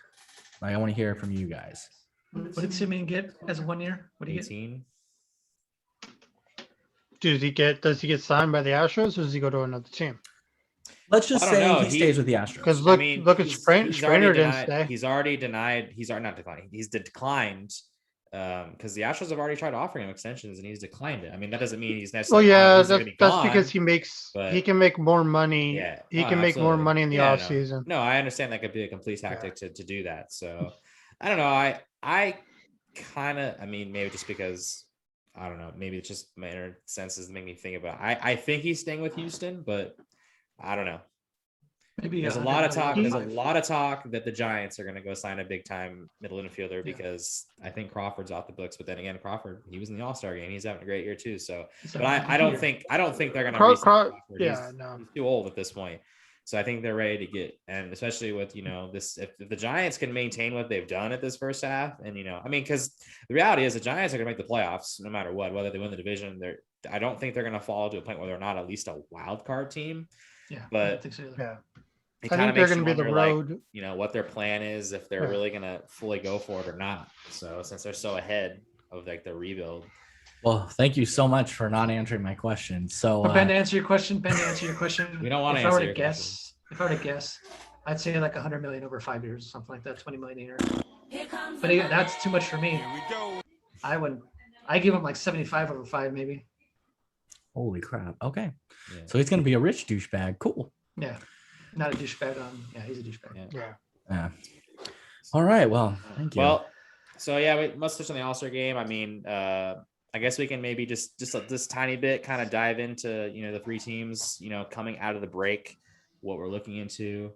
Like, I want to hear from you guys. What did Simeon get as a 1 year? What do you get? 18. Does he get signed by the Astros, or does he go to another team? Let's just I don't say know. he stays with the Astros. Because look at he's Springer didn't denied. stay. He's already denied. He's not declined. He's declined because the Astros have already tried offering him extensions and he's declined it. I mean, that doesn't mean he's Well, necessarily. yeah, he's gonna be that's gone, because he can make more money. Yeah, He can make more absolutely. money in the Yeah, off season. No, I understand that could be a complete tactic to do that. So I don't know. I kind of. I mean, maybe just because. I don't know. Maybe it's just my inner senses that make me think about it. I think he's staying with Houston, but I don't know. Maybe there's a lot of talk. There's a lot of talk that the Giants are going to go sign a big time middle infielder because I think Crawford's off the books. But then again, Crawford, he was in the All-Star game. He's having a great year too. So, but I don't think they're going to. Crawford. Yeah, no, he's too old at this point. So I think they're ready to get, and especially with this, if the Giants can maintain what they've done at this first half, and I mean, because the reality is the Giants are going to make the playoffs no matter what, whether they win the division. I don't think they're going to fall to a point where they're not at least a wild card team. Yeah, but I don't think so either. Yeah. It I kind of think makes they're you going to be wonder, the road. what their plan is, if they're really going to fully go for it or not. So since they're so ahead of their rebuild. Well, thank you so much for not answering my question. So Ben, to answer your question. We don't want to answer your question. If I were to guess, I'd say like 100 million over 5 years, something like that, 20 million a year. But that's too much for me. I give him like 75 over 5, maybe. Holy crap. Okay. Yeah. So he's going to be a rich douchebag. Cool. Yeah. Not a douchebag. Yeah, he's a douchebag. Yeah. All right. Well, thank you. Well, so yeah, we must touch on the All-Star game. I mean, I guess we can maybe just this tiny bit kind of dive into, the three teams, coming out of the break, what we're looking into.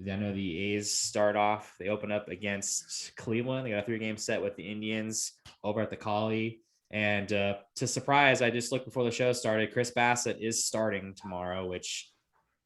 I know the A's start off. They open up against Cleveland. They got a 3-game set with the Indians over at the Collie. And to surprise, I just looked before the show started. Chris Bassett is starting tomorrow, which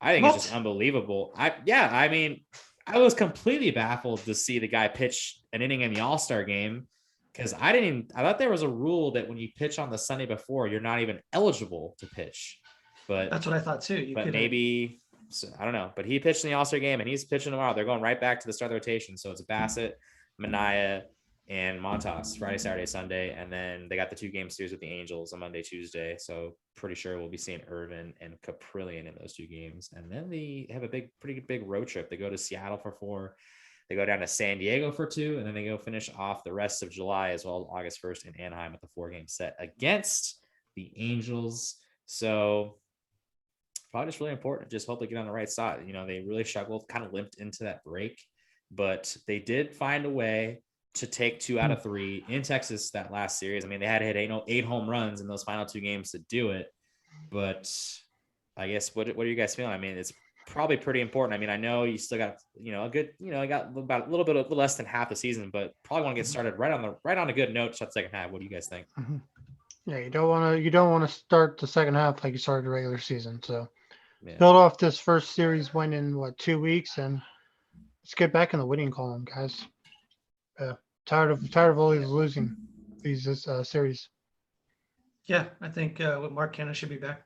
I think is just unbelievable. I mean, I was completely baffled to see the guy pitch an inning in the All-Star game because I thought there was a rule that when you pitch on the Sunday before, you're not even eligible to pitch. But that's what I thought too. Maybe. So, I don't know, but he pitched in the All-Star game and he's pitching tomorrow. They're going right back to the start of the rotation. So it's Bassett, Minaya, and Montas Friday, Saturday, Sunday. And then they got the 2-game series with the Angels on Monday, Tuesday. So pretty sure we'll be seeing Irvin and Caprillion in those 2 games. And then they have a pretty big road trip. They go to Seattle for 4. They go down to San Diego for 2. And then they go finish off the rest of July as well as August 1st in Anaheim with the 4-game set against the Angels. So probably just really important. Just hope they get on the right side. They really struggled, kind of limped into that break, but they did find a way to take 2 out of 3 in Texas that last series. I mean, they had to hit 8 home runs in those final 2 games to do it. But I guess what are you guys feeling? I mean, it's probably pretty important. I mean, I know you still got a good I got about a little less than half the season, but probably want to get started right on a good note to start the second half. What do you guys think? Mm-hmm. Yeah, you don't want to start the second half like you started the regular season. So build off this first series win in 2 weeks, and let's get back in the winning column, guys. Tired of always losing these series. Yeah, I think Mark Cannon should be back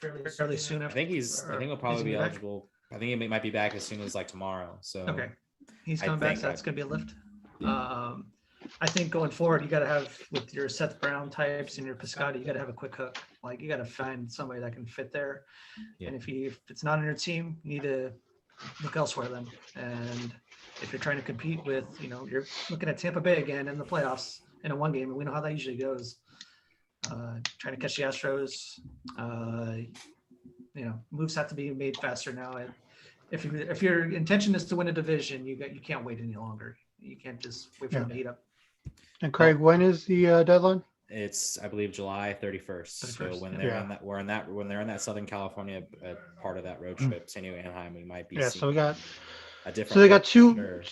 fairly soon. I think he'll probably be eligible. I think he might be back as soon as tomorrow. So okay, he's coming back. So that's going to be a lift. I think going forward, you got to have with your Seth Brown types and your Piscotty, you got to have a quick hook. Like you got to find somebody that can fit there. Yeah. And if it's not on your team, you need to look elsewhere then. And if you're trying to compete with, you're looking at Tampa Bay again in the playoffs in a 1 game, and we know how that usually goes. Trying to catch the Astros, moves have to be made faster now. And if your intention is to win a division, you can't wait any longer. You can't just wait for them to heat up. And Craig, when is the deadline? It's, I believe, July 31st. So 31st, when they're when they're in that Southern California part of that road trip, San Diego, Anaheim, we might be. Yeah. So we got a different. So they got two. Sure.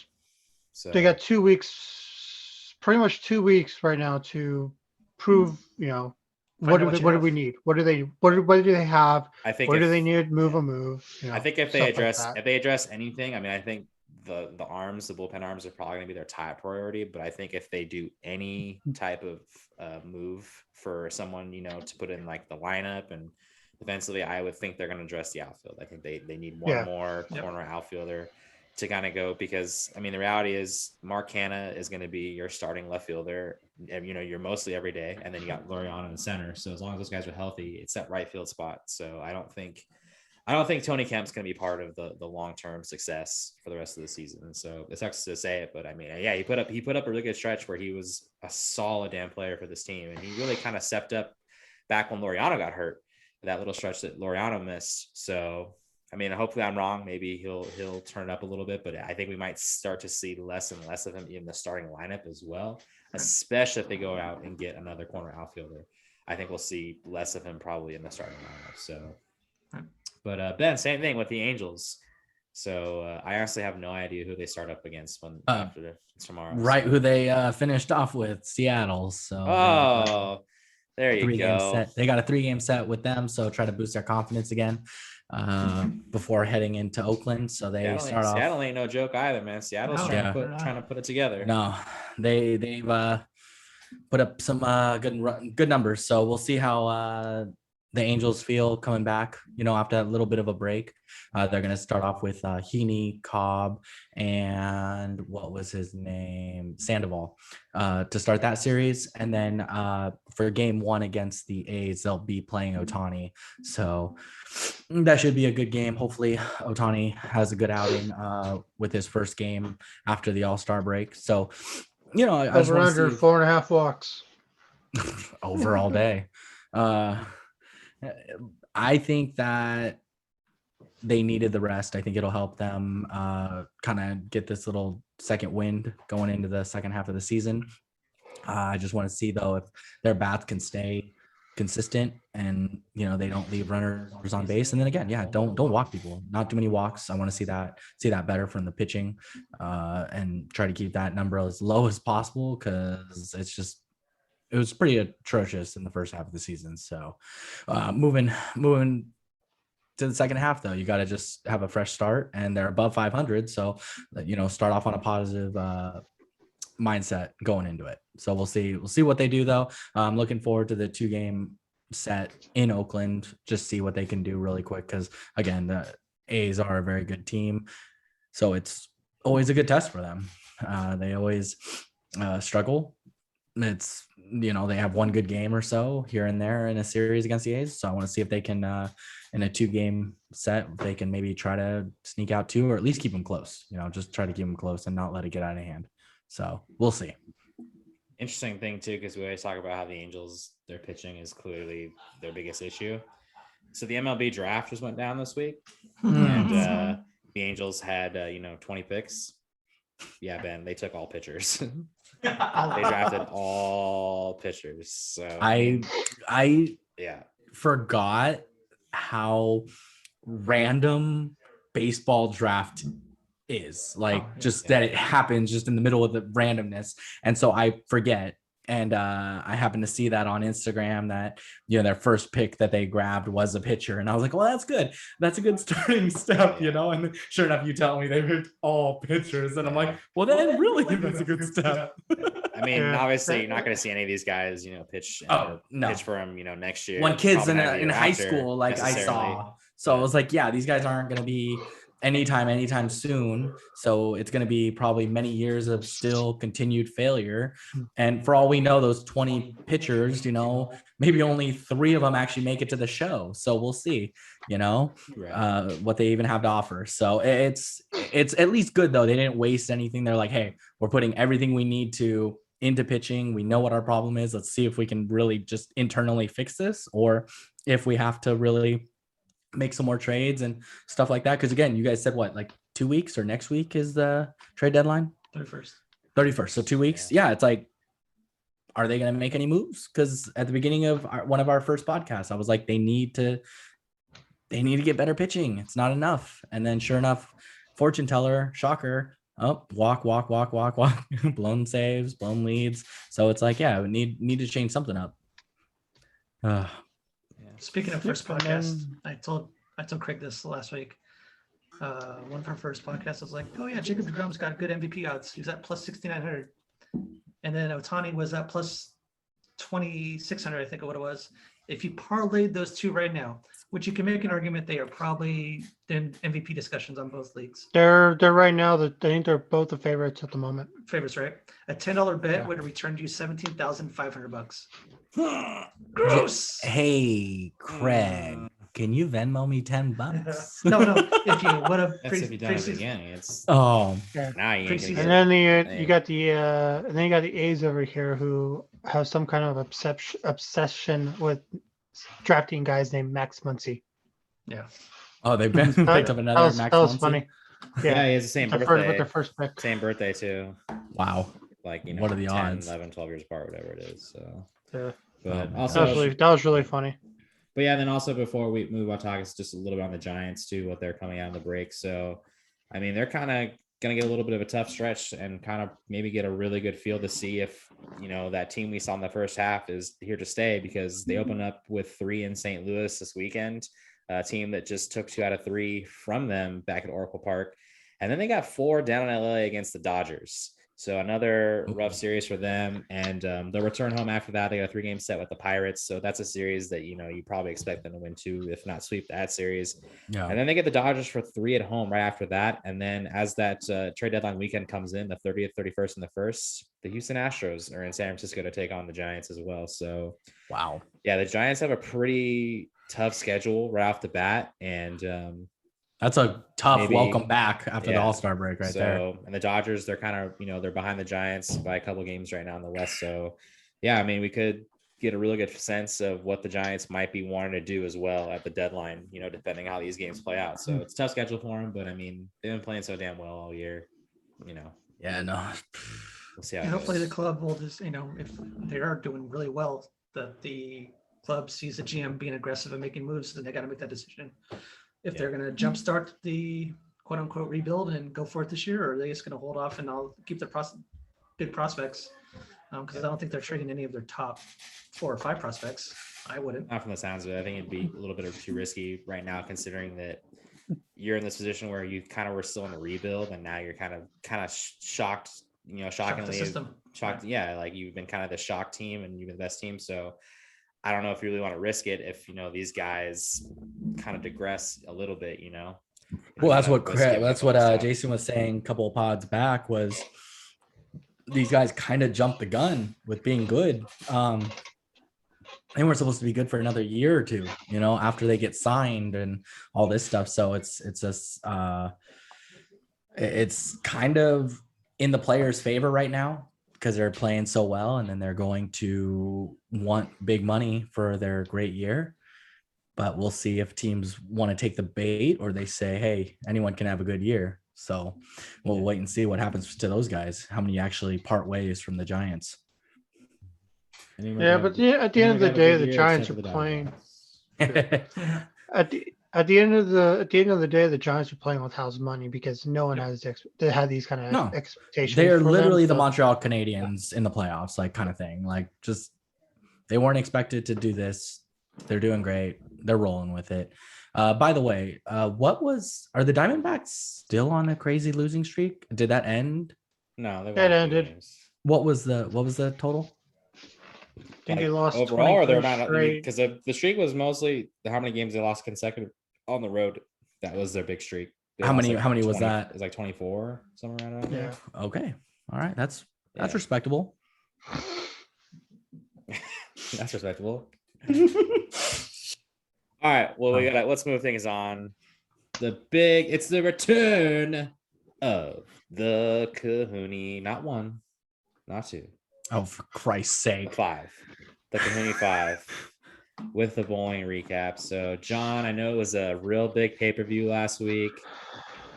So they got 2 weeks, pretty much 2 weeks right now to prove. What do we need? What do they have? I think what do they need? Move a move. I think if they address anything, I mean, I think the bullpen arms are probably going to be their top priority. But I think if they do any type of move for someone, to put in like the lineup and defensively, I would think they're going to address the outfield. I think they need one more corner outfielder to kind of go, because I mean, the reality is Mark Hanna is going to be your starting left fielder. You're mostly every day, and then you got Laureano in center. So as long as those guys are healthy, it's that right field spot. So I don't think Tony Kemp's going to be part of the long-term success for the rest of the season. So it sucks to say it, but I mean, yeah, he put up a really good stretch where he was a solid damn player for this team, and he really kind of stepped up back when Laureano got hurt. That little stretch that Laureano missed. So I mean, hopefully I'm wrong. Maybe he'll turn it up a little bit, but I think we might start to see less and less of him in the starting lineup as well, especially if they go out and get another corner outfielder. I think we'll see less of him probably in the starting lineup. So, but Ben, same thing with the Angels. So I honestly have no idea who they start up against after tomorrow. Right, who they finished off with, Seattle. So there you go. They got a 3-game set with them, so try to boost their confidence again before heading into Oakland. So they start off. Seattle ain't no joke either, man. Seattle's trying to put it together. No, they've put up some good numbers. So we'll see how the Angels feel coming back, after that little bit of a break. They're going to start off with Heaney, Cobb, and what was his name? Sandoval to start that series. And then for game 1 against the A's, they'll be playing Ohtani. So that should be a good game. Hopefully Ohtani has a good outing with his first game after the All-Star break. So, I just want to see 4.5 walks over all day. I think that they needed the rest. I think it'll help them kind of get this little second wind going into the second half of the season. I just want to see, though, if their bats can stay consistent and, they don't leave runners on base. And then again, don't walk people, not too many walks. I want to see that better from the pitching and try to keep that number as low as possible, because it was pretty atrocious in the first half of the season. So moving to the second half, though, you got to just have a fresh start, and they're above 500. So, start off on a positive mindset going into it. So we'll see what they do, though. I'm looking forward to the 2-game set in Oakland, just see what they can do really quick. Cause again, the A's are a very good team. So it's always a good test for them. They always struggle. It's, they have one good game or so here and there in a series against the A's. So I want to see if they can, in a 2-game set, they can maybe try to sneak out 2, or at least keep them close, just try to keep them close and not let it get out of hand. So we'll see. Interesting thing too, because we always talk about how the Angels, their pitching is clearly their biggest issue. So the MLB draft just went down this week, and the Angels had 20 picks. Yeah, Ben, they took all pitchers. They drafted all pitchers. So I forgot how random baseball draft is, that it happens just in the middle of the randomness. And so I forget. And I happened to see that on Instagram that, their first pick that they grabbed was a pitcher. And I was like, well, that's good. That's a good starting step, And sure enough, you tell me they picked all pitchers. And I'm like, well, then really, that's a good step. I mean, obviously, you're not going to see any of these guys, pitch. Pitch for them, next year. When kids in high school, I saw. So I was like, yeah, these guys aren't going to be anytime soon. So it's going to be probably many years of still continued failure. And for all we know, those 20 pitchers, maybe only 3 of them actually make it to the show. So we'll see, what they even have to offer. So it's at least good, though. They didn't waste anything. They're like, hey, we're putting everything we need to into pitching. We know what our problem is. Let's see if we can really just internally fix this, or if we have to really make some more trades and stuff like that. Because again, you guys said what, like 2 weeks or next week is the trade deadline? 31st. So 2 weeks. Yeah, it's like, are they going to make any moves? Because at the beginning of one of our first podcasts, I was like, they need to get better pitching. It's not enough. And then sure enough, fortune teller, shocker, walk, blown saves, blown leads. So it's like, yeah, we need to change something up. Speaking of first podcast, I told Craig this last week. One of our first podcasts, I was like, oh yeah, Jacob deGrom's got good MVP odds. He was at plus 6,900. And then Ohtani was at plus 2,600, I think of what it was. If you parlayed those two right now, which you can make an argument they are probably in MVP discussions on both leagues. They're right now. I think they're both the favorites at the moment. Favorites, right? A $10 bet would have returned you $17,500. Gross. Hey, Craig, can you Venmo me $10? No. If you would have, That's if you done it again. It's Oh, now you ain't gonna get And then you got the A's over here who have some kind of obsession with drafting guys named Max Muncy. Yeah. Oh, they've been picked up another Max That was Muncy? funny. Yeah, he has the same With birthday. their first pick. Same birthday too. Wow. Like, you know, What are the 10, odds? 11, 12 years apart, whatever it is. So, Yeah. but Oh, also, That was really funny. but yeah, then also before we move on, talk just a little bit on the Giants too, what they're coming out in the break. So, I mean, they're kind of going to get a little bit of a tough stretch and kind of maybe get a really good feel to see if, you know, that team we saw in the first half is here to stay, because they open up with 3 in St. Louis this weekend, a team that just took 2 out of 3 from them back at Oracle Park. And then they got 4 down in LA against the Dodgers. So another rough series for them. And they'll return home after that. They got a 3-game set with the Pirates. So that's a series that, you know, you probably expect them to win 2, if not sweep that series. Yeah. And then they get the Dodgers for 3 at home right after that. And then as that trade deadline weekend comes in, the 30th, 31st, and the 1st, the Houston Astros are in San Francisco to take on the Giants as well. So, Wow. yeah, the Giants have a pretty tough schedule right off the bat. And That's a tough maybe- welcome back after the yeah. All-Star break right there. And the Dodgers, they're kind of, you know, they're behind the Giants by a couple games right now in the West. So, yeah, I mean, we could get a really good sense of what the Giants might be wanting to do as well at the deadline, you know, depending how these games play out. So it's a tough schedule for them, but I mean, they've been playing so damn well all year, you know. Yeah, no. We'll see how And it hopefully the goes. club will just, you know, if they are doing really well, that the club sees the GM being aggressive and making moves, then they got to make that decision. If they're going to jumpstart the quote unquote rebuild and go for it this year, or are they just going to hold off and I'll keep their big prospects? Because I don't think they're trading any of their top 4 or 5 prospects. I wouldn't. Not from the sounds of it. I think it'd be a little bit too risky right now, considering that you're in this position where you kind of were still in a rebuild, and now you're kind of shocked, you know, Shock the shockingly system. shocked. Yeah, like you've been kind of the shock team and you've been the best team. So I don't know if you really want to risk it if, you know, these guys kind of digress a little bit, you know. Well, that's what Risk it that's with what stuff. Jason was saying a couple of pods back, was these guys kind of jumped the gun with being good. They weren't supposed to be good for another year or 2, you know, after they get signed and all this stuff. So it's kind of in the players' favor right now because they're playing so well, and then they're going to want big money for their great year. But we'll see if teams want to take the bait or they say, hey, anyone can have a good year. So we'll wait and see what happens to those guys, how many actually part ways from the Giants. Yeah, but at the end of the day, the Giants are playing. At the end of the day, the Giants are playing with house money because no one has they had these kind of No. expectations. They're for them, literally the so- Montreal Canadiens in the playoffs, like kind of thing. Like, just they weren't expected to do this. They're doing great. They're rolling with it. By the way, are the Diamondbacks still on a crazy losing streak? Did that end? No, they It won a few ended. games. What was the total? I think they lost overall, or they're 23 not, straight. because the streak was mostly how many games they lost consecutive on the road. That was their big streak. They How lost many was 20 that? It was like 24, somewhere around there. Yeah. Okay. All right. That's Yeah. respectable. That's respectable. All right. Well, let's move things on. It's the return of the Cohooney. Not 1, not 2, Oh, for Christ's sake. 5. The Cohooney 5. with the bowling recap. So, John, I know it was a real big pay-per-view last week.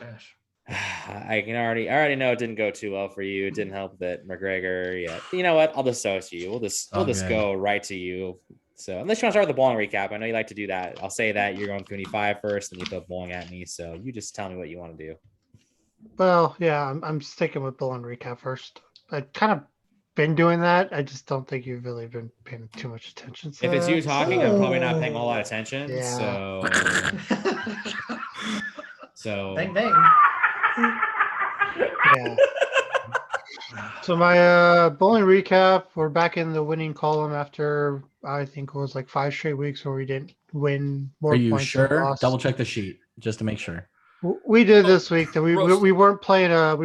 Gosh. I already know it didn't go too well for you. It didn't help that McGregor. Yeah, you know what? I'll just throw it to you. We'll just good. go right to you. So unless you want to start with the bowling recap, I know you like to do that. I'll say that you're going Cooney 5 first, and you throw bowling at me. So you just tell me what you want to do. Well, yeah, I'm sticking with bowling recap first. I kind of been doing that. I just don't think you've really been paying too much attention to If it's you that, talking, so- I'm probably not paying a whole lot of attention. Yeah. So Bang bang. Yeah. So my bowling recap, we're back in the winning column after I think it was like 5 straight weeks where we didn't win more Are you points than we sure? lost. Double check the sheet just to make sure. We did this week that we roasted. weren't playing a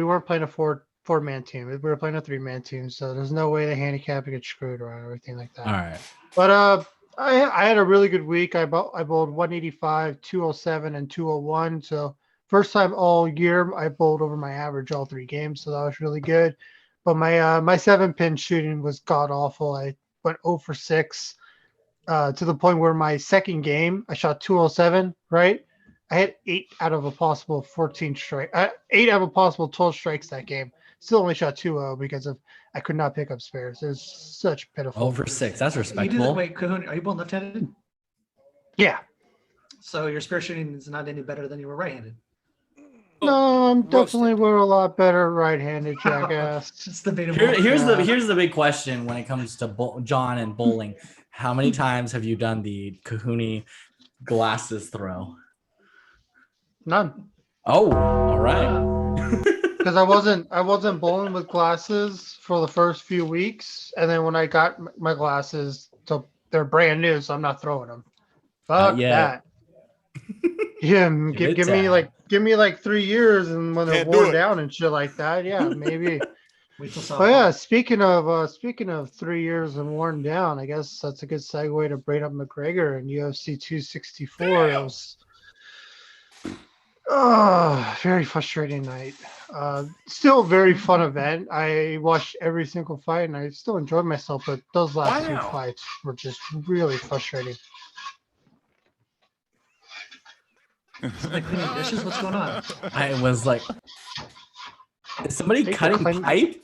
four-man team. We were playing a 3-man team, so there's no way the handicap would get screwed around or everything like that. All right. But I had a really good week. I bowled 185, 207, and 201. So first time all year I bowled over my average all 3 games, so that was really good. But my 7-pin shooting was god awful. I went 0 for 6 to the point where my second game I shot 207. Right, I had 8 out of a possible 14 strike. 8 out of a possible 12 strikes that game. Still only shot 2-0 because of I could not pick up spares. It was such pitiful. Over 6. That's You do that. respectable. Wait, Cohooney, are you both left-handed? Yeah. So your spare shooting is not any better than you were right-handed. No, I'm roasted. definitely we're a lot better right-handed, jackass. It's debatable. Here's Yeah. the big question when it comes to John and bowling. How many times have you done the Cohooney glasses throw? None, Oh, all right. because I wasn't bowling with glasses for the first few weeks, and then when I got my glasses, so they're brand new, so I'm not throwing them. Fuck yet. that. Yeah, Give it give me like 3 years, and when they're Can't do worn it. down and shit like that, yeah, maybe. Wait till But yeah, softball. speaking of 3 years and worn down, I guess that's a good segue to bring up McGregor in UFC 264. It was very frustrating night. Still a very fun event. I watched every single fight and I still enjoyed myself, but those last 2 Wow. fights were just really frustrating. Like cleaning dishes. What's going on? I was like, is somebody They cutting clean- pipe? is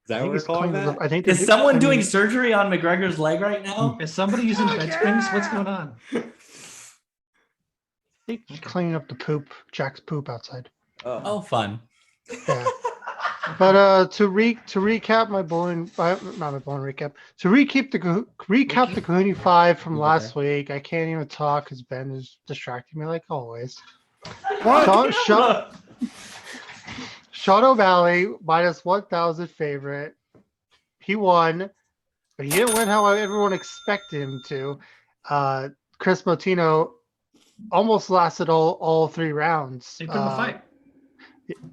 that I what think we're it's calling clean. that? I think Is they're someone cleaning- doing surgery on McGregor's leg right now? Is somebody using bed springs? What's going on? They cleaning up the poop, Jack's poop outside. Oh, fun. Yeah. But to recap my bowling, not my bowling recap. To recap the Cohooney 5 from last week. I can't even talk because Ben is distracting me like always. Shadow Valley minus 1,000 favorite. He won, but he didn't win how everyone expected him to. Chris Motino almost lasted all 3 rounds. They put him a fight.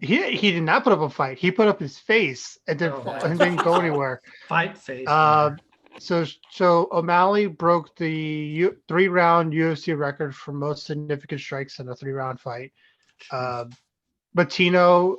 He did not put up a fight. He put up his face and didn't go anywhere. Fight face. So O'Malley broke the 3-round UFC record for most significant strikes in a 3-round fight. Batino.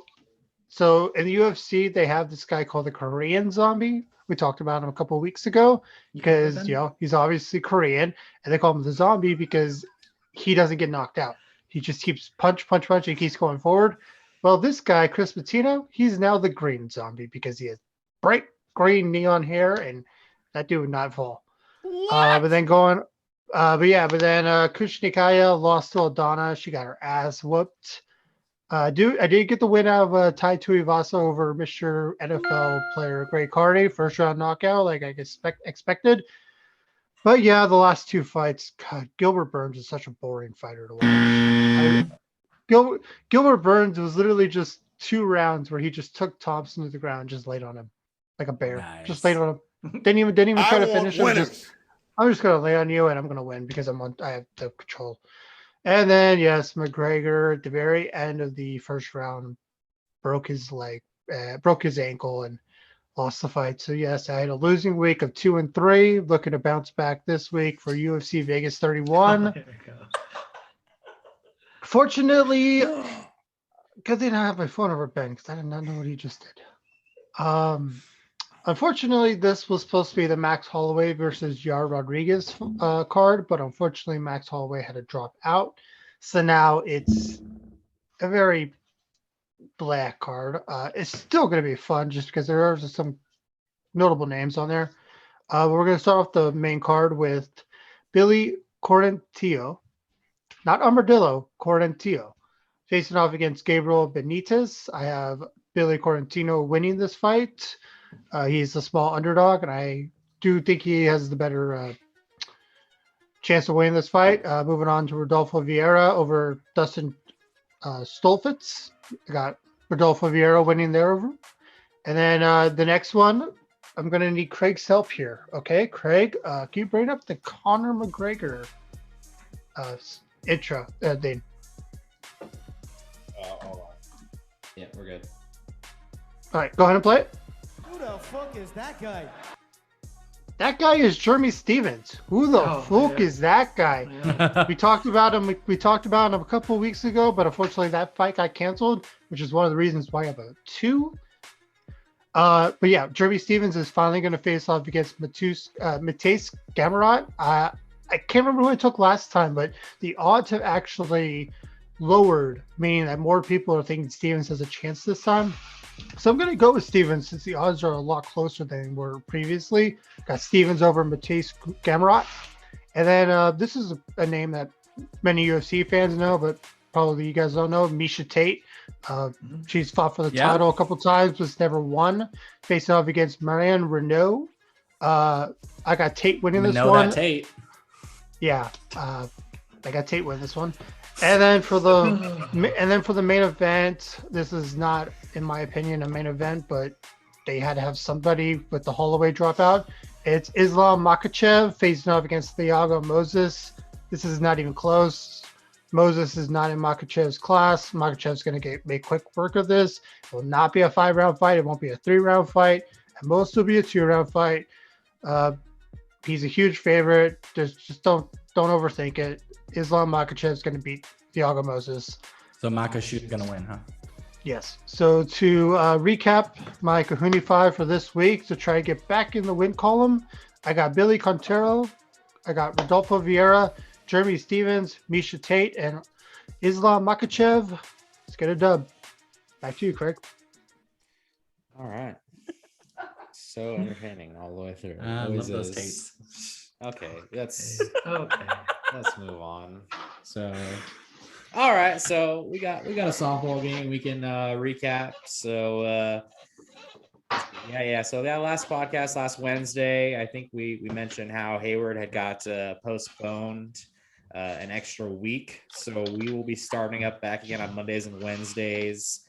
So in the UFC, they have this guy called the Korean Zombie. We talked about him a couple of weeks ago because he's obviously Korean, and they call him the Zombie because he doesn't get knocked out. He just keeps punch, and keeps going forward. Well, this guy, Chris Patino, he's now the Green Zombie because he has bright green neon hair, and that dude would not fall. But then Kushnikaya lost to Aldana. She got her ass whooped. I did get the win out of Tai Tuivasa over Mr. NFL player Greg Cardi, first round knockout, like I expected. But yeah, the last 2 fights, God, Gilbert Burns is such a boring fighter to watch. Gilbert Burns was literally just 2 rounds where he just took Thompson to the ground and just laid on him like a bear. Nice. Just laid on him. Didn't even try to finish him. winners. I'm just gonna lay on you and I'm gonna win because I have the control. And then yes, McGregor at the very end of the first round broke his leg, broke his ankle and lost the fight. So yes, I had a losing week of 2 and 3. Looking to bounce back this week for UFC Vegas 31. There we go. Fortunately, good thing I have my phone over Ben because I did not know what he just did. Unfortunately, this was supposed to be the Max Holloway versus Yar Rodriguez card, but unfortunately, Max Holloway had to drop out. So now it's a very black card. It's still going to be fun just because there are some notable names on there. We're going to start off the main card with Billy Correntillo, not Armadillo, Correntillo, facing off against Gabriel Benitez. I have Billy Correntino winning this fight. He's a small underdog, and I do think he has the better chance of winning this fight. Moving on to Rodolfo Vieira over Dustin Stolfitz. I got Rodolfo Vieira winning there over. And then the next one, I'm going to need Craig's help here. Okay, Craig, can you bring up the Conor McGregor intro thing? Hold on. Yeah, we're good. All right, go ahead and play it. Who the fuck is that guy? That guy is Jeremy Stevens. Who the fuck is that guy? Yeah. We talked about him. We talked about him a couple of weeks ago, but unfortunately that fight got canceled, which is one of the reasons why I have a 2. But yeah, Jeremy Stevens is finally going to face off against Matisse Gamrot. I can't remember who it took last time, but the odds have actually lowered, meaning that more people are thinking Stevens has a chance this time. So I'm going to go with Stevens since the odds are a lot closer than they were previously. Got Stevens over Matisse Gamrot. And then this is a name that many UFC fans know, but probably you guys don't know, Misha Tate. She's fought for the title a couple times, was never won. Facing off against Marianne Renault. I got Tate winning this one. Tate. Yeah, I got Tate winning this one. And then for the main event, this is not, in my opinion, a main event, but they had to have somebody with the Holloway dropout. It's Islam Makhachev facing off against Thiago Moses. This is not even close. Moses is not in Makhachev's class. Makhachev's going to make quick work of this. It will not be a 5-round fight. It won't be a 3-round fight. At most, it'll be a 2-round fight. He's a huge favorite. Just don't overthink it. Islam Makhachev is going to beat Thiago Moses. So Makhachev is going to win, huh? Yes. So to recap my Cohooney 5 for this week, to try to get back in the win column, I got Billy Contero, I got Rodolfo Vieira, Jeremy Stevens, Misha Tate, and Islam Makhachev. Let's get a dub. Back to you, Craig. All right. So entertaining all the way through. I Always love those is. Tates. Okay, let's move on. So, all right. So we got a softball game we can recap. So yeah. So that last podcast last Wednesday, I think we mentioned how Hayward had got postponed an extra week. So we will be starting up back again on Mondays and Wednesdays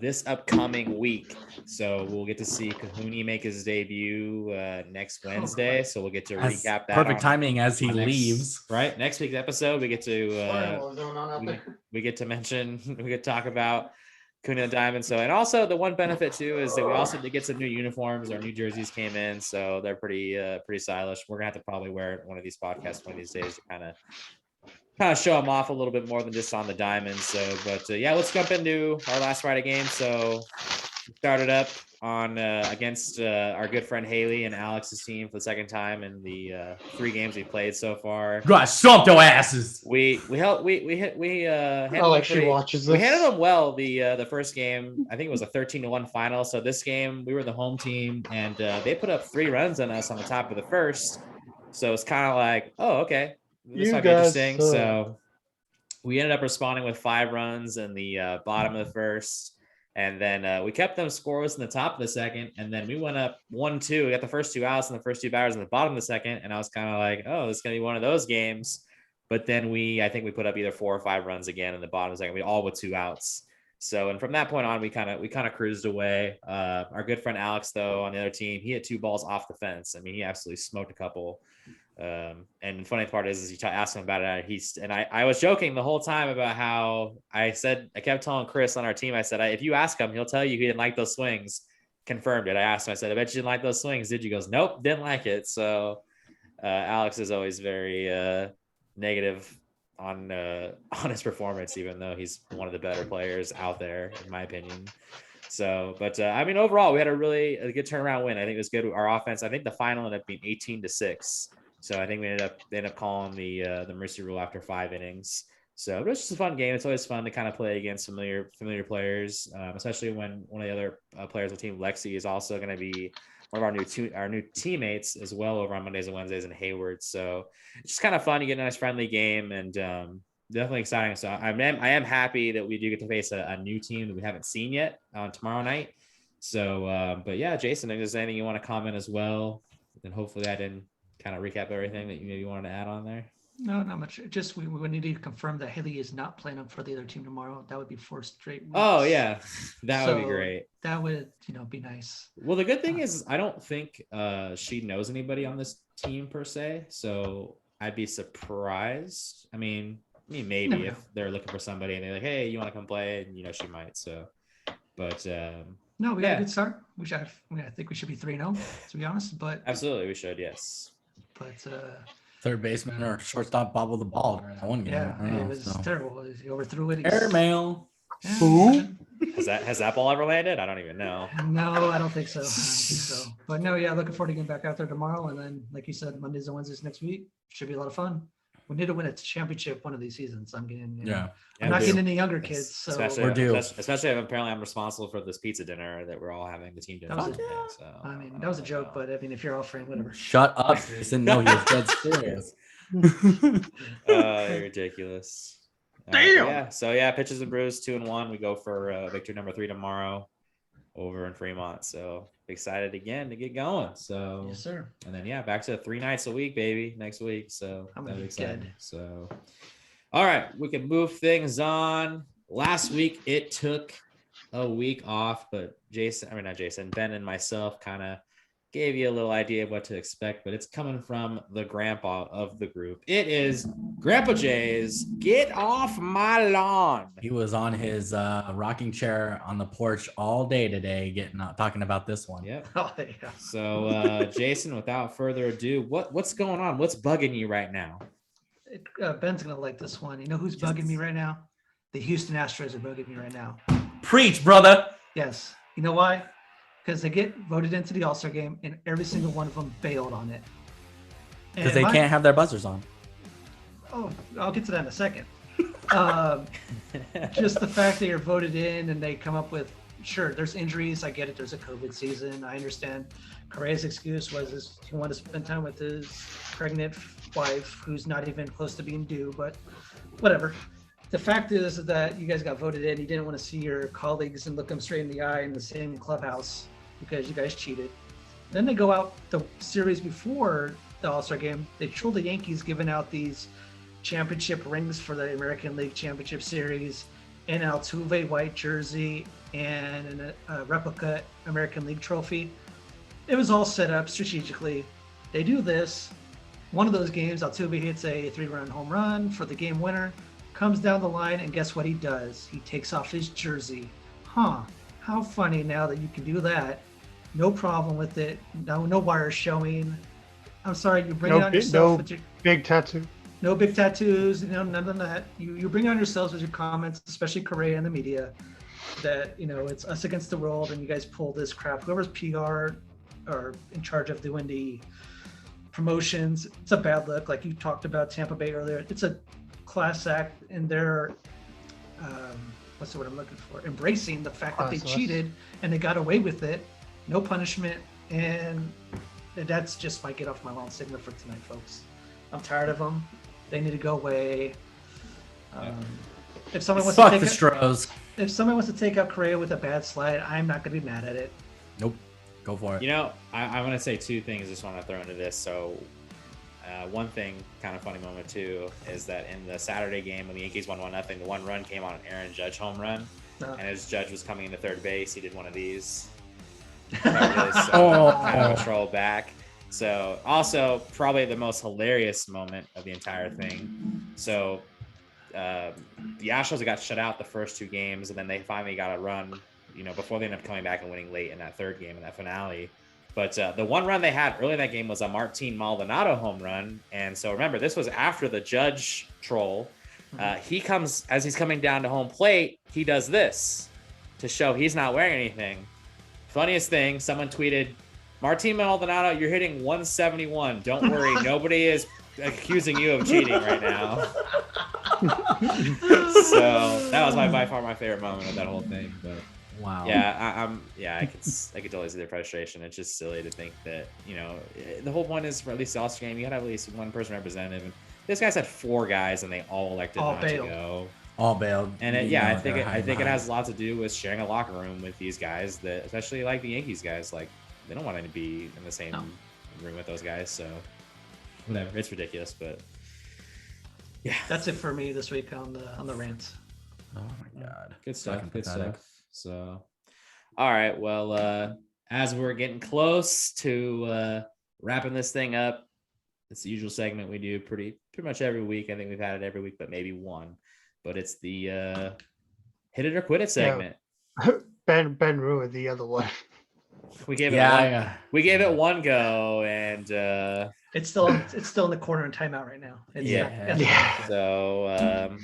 this upcoming week. So we'll get to see Cohooney make his debut next Wednesday. So we'll get to recap that. Perfect timing as he leaves. Right. Next week's episode, we get to we get to mention, we get to talk about Cohooney and the Diamond. So, and also the one benefit too is that we also did get some new uniforms. Our new jerseys came in, so they're pretty stylish. We're gonna have to probably wear it one of these podcasts one of these days to kind of show them off a little bit more than just on the Diamond. So, but yeah, let's jump into our last Friday game. So we started up on against our good friend Haley and Alex's team for the second time in the 3 games we played so far. God, stomp your asses. We handled watches this. We handled them well the first game. I think it was a 13-1 final. So this game we were the home team and they put up 3 runs on us on the top of the first. So it's kind of like, oh, okay. This might be interesting. So we ended up responding with 5 runs in the bottom of the first. And then we kept them scoreless in the top of the second. And then we went up 1-2. We got the first 2 outs and the first 2 batters in the bottom of the second. And I was kind of like, oh, this is going to be one of those games. But then I think we put up either 4 or 5 runs again in the bottom of the second. We all with 2 outs. So, and from that point on, we kind of cruised away. Our good friend Alex, though, on the other team, he hit 2 balls off the fence. I mean, he absolutely smoked a couple. And the funny part is you asked him about it. I was joking the whole time about how I kept telling Chris on our team, I said, if you ask him, he'll tell you he didn't like those swings. Confirmed it. I asked him, I said, I bet you didn't like those swings. Did you? He goes, nope, didn't like it. So Alex is always very negative on his performance, even though he's one of the better players out there, in my opinion. So, but I mean, overall, we had a good turnaround win. I think it was good. Our offense, I think the final ended up being 18-6. So I think they ended up calling the mercy rule after 5 innings. So it was just a fun game. It's always fun to kind of play against familiar players, especially when one of the other players on the team, Lexi, is also going to be one of our new teammates as well over on Mondays and Wednesdays in Hayward. So it's just kind of fun. You get a nice friendly game and definitely exciting. So I am happy that we do get to face a new team that we haven't seen yet on tomorrow night. So, but yeah, Jason, if there's anything you want to comment as well, then hopefully I didn't kind of recap everything that you maybe wanted to add on there. No, not much. Just we need to confirm that Haley is not playing up for the other team tomorrow. That would be 4 straight weeks. Oh yeah, that would be great. That would be nice. Well, the good thing is I don't think she knows anybody on this team per se, so I'd be surprised. I mean maybe if they're looking for somebody and they're like, hey, you want to come play, and she might. So, but no, we got a good start. I think we should be 3-0 to be honest. But absolutely, we should. Yes. But third baseman or shortstop bobbled the ball during that one game. Yeah, it was terrible. He overthrew it. Airmail. Yeah. Has that ball ever landed? I don't even know. No, I don't think so. But no, yeah, looking forward to getting back out there tomorrow. And then, like you said, Mondays and Wednesdays next week should be a lot of fun. We need to win a championship one of these seasons. I'm getting, I'm not getting any younger kids. So especially if apparently I'm responsible for this pizza dinner that we're all having, the team dinner. I mean, that was a joke, but I mean, if you're offering, whatever. Shut up, Jason. No, he was dead serious. You're ridiculous. Damn. Yeah. So pitches and brews 2-1. We go for victory number 3 tomorrow over in Fremont. So excited again to get going. So yes, sir. And then back to 3 nights a week, baby, next week. So I'm excited. So all right, we can move things on. Last week it took a week off, but Ben and myself kind of gave you a little idea of what to expect, but it's coming from the grandpa of the group. It is Grandpa Jay's Get Off My Lawn. He was on his rocking chair on the porch all day today, talking about this one. Yep. Oh, yeah. So, Jason, without further ado, what's going on? What's bugging you right now? Ben's gonna like this one. You know who's bugging me right now? The Houston Astros are bugging me right now. Preach, brother. Yes. You know why? Because they get voted into the All-Star game, and every single one of them bailed on it. Because they can't have their buzzers on. Oh, I'll get to that in a second. Just the fact that you're voted in and they come up with, sure, there's injuries. I get it. There's a COVID season. I understand. Correa's excuse was he wanted to spend time with his pregnant wife, who's not even close to being due, but whatever. The fact is that you guys got voted in. You didn't want to see your colleagues and look them straight in the eye in the same clubhouse because you guys cheated. Then they go out the series before the All-Star game. They troll the Yankees giving out these championship rings for the American League Championship Series, and an Altuve white jersey, and a replica American League trophy. It was all set up strategically. They do this. One of those games, Altuve hits a 3-run home run for the game winner, comes down the line, and guess what he does? He takes off his jersey. How funny now that you can do that. No problem with it. No wires showing. I'm sorry, you bring it on yourself. With your big tattoo. No big tattoos, none of that. You bring on yourselves with your comments, especially Correa and the media, that, it's us against the world and you guys pull this crap. Whoever's PR or in charge of doing the promotions, it's a bad look. Like you talked about Tampa Bay earlier. It's a class act, and they're, what's the word I'm looking for? Embracing the fact that they cheated and they got away with it. No punishment. And that's just my get off my lawn signal for tonight, folks. I'm tired of them. They need to go away. If someone wants to take out Correa with a bad slide, I'm not going to be mad at it. Nope. Go for it. I want to say 2 things I just want to throw into this. So one thing, kind of funny moment too, is that in the Saturday game when the Yankees won 1-0, the 1 run came on an Aaron Judge home run. And as Judge was coming into third base, he did one of these. Kind of a troll back. So also probably the most hilarious moment of the entire thing. So the Astros got shut out the first 2 games, and then they finally got a run, before they ended up coming back and winning late in that third game in that finale. But the 1 run they had early in that game was a Martin Maldonado home run. And so remember, this was after the Judge troll. He comes, as he's coming down to home plate, he does this to show he's not wearing anything. Funniest thing, someone tweeted, Martin Maldonado, you're hitting 171. Don't worry, nobody is accusing you of cheating right now. So that was by far my favorite moment of that whole thing. But Wow. yeah, I could totally see their frustration. It's just silly to think that, you know, the whole point is for at least the All-Star game, you gotta have at least one person representative. And this guy's had 4 guys, and they all elected not to go. All bailed. And I think it has a lot to do with sharing a locker room with these guys that, especially like the Yankees guys, like they don't want to be in the same room with those guys. So whatever, it's ridiculous, but yeah, That's it for me this week on the rants. Oh my God. good stuff. Fucking Good pathetic. stuff. So, all right, well, as we're getting close to wrapping this thing up, it's the usual segment we do pretty much every week. I think we've had it every week, but maybe one. But it's the hit it or quit it segment. Ben ruined the other one. We gave it one go, and It's still in the corner in timeout right now. So,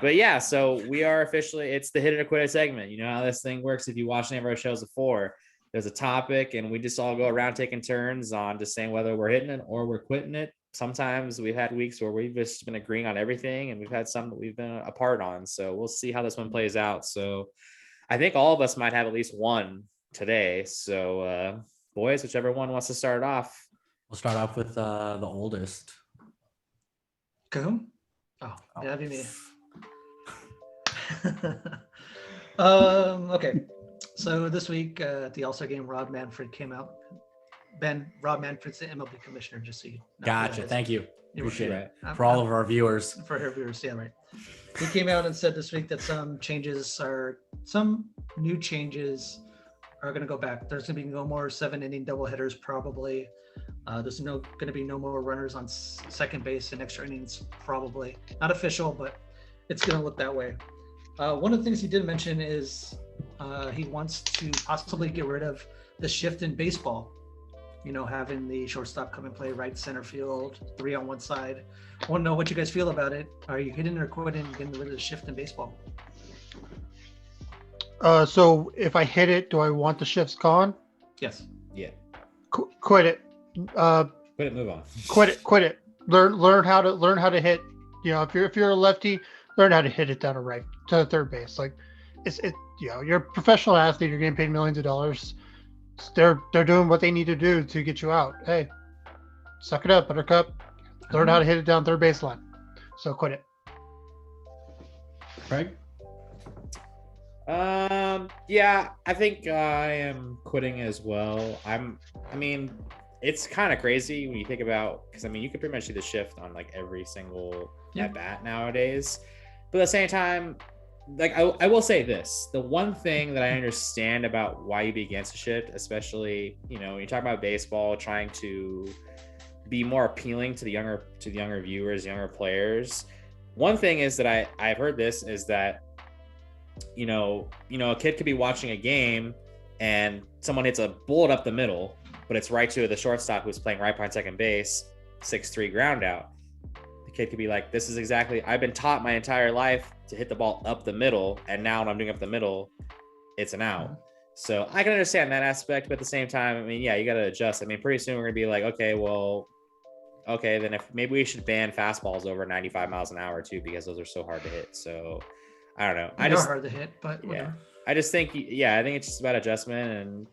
but yeah, so we are officially. It's the hit it or quit it segment. You know how this thing works. If you watch any of our shows before, there's a topic, and we just all go around taking turns on just saying whether we're hitting it or we're quitting it. Sometimes we've had weeks where we've just been agreeing on everything, and we've had some that we've been apart on. So we'll see how this one plays out. So I think all of us might have at least one today. So boys, whichever one wants to start off. We'll start off with the oldest. Cahoon? Oh, yeah, that'd be me. Okay. So this week at the All-Star game, Rob Manfred came out. Rob Manfred's the MLB commissioner, just so you know. Gotcha. Thank you. You're Appreciate right. it. For all of our viewers. For her viewers, yeah, right. He came out and said this week that some new changes are going to go back. There's going to be no more 7-inning doubleheaders, probably. There's going to be no more runners on second base and extra innings, probably. Not official, but it's going to look that way. One of the things he did mention is he wants to possibly get rid of the shift in baseball. You know, having the shortstop come and play right center field, 3 on one side. I want to know what you guys feel about it. Are you hitting or quitting getting rid of the shift in baseball? So if I hit it, do I want the shifts gone? Yes. Yeah. Quit it. Quit it. Move on. Quit it. Learn how to hit. You know, if you're a lefty, learn how to hit it down to third base. Like it's you know, you're a professional athlete. You're getting paid millions of dollars. They're doing what they need to do to get you out. Hey, suck it up, Buttercup. Learn how to hit it down third baseline. So quit it. Craig? Yeah, I think I am quitting as well. I mean, it's kind of crazy when you think about, because I mean, you could pretty much see the shift on like every single at bat nowadays. But at the same time, like I will say this: the one thing that I understand about why you'd be against a shift, especially, you know, when you talk about baseball trying to be more appealing to the younger viewers, younger players. One thing is that I've heard this is that, you know, a kid could be watching a game and someone hits a bullet up the middle, but it's right to the shortstop who's playing right behind second base, 6-3 ground out. The kid could be like, this is exactly, I've been taught my entire life to hit the ball up the middle, and now when I'm doing up the middle, it's an out. So I can understand that aspect, but at the same time, I mean, yeah, you got to adjust. I mean, pretty soon we're going to be like, okay, then if maybe we should ban fastballs over 95 miles an hour too, because those are so hard to hit. So I don't know. They're hard to hit, but whatever. Yeah, I just think, I think it's just about adjustment. And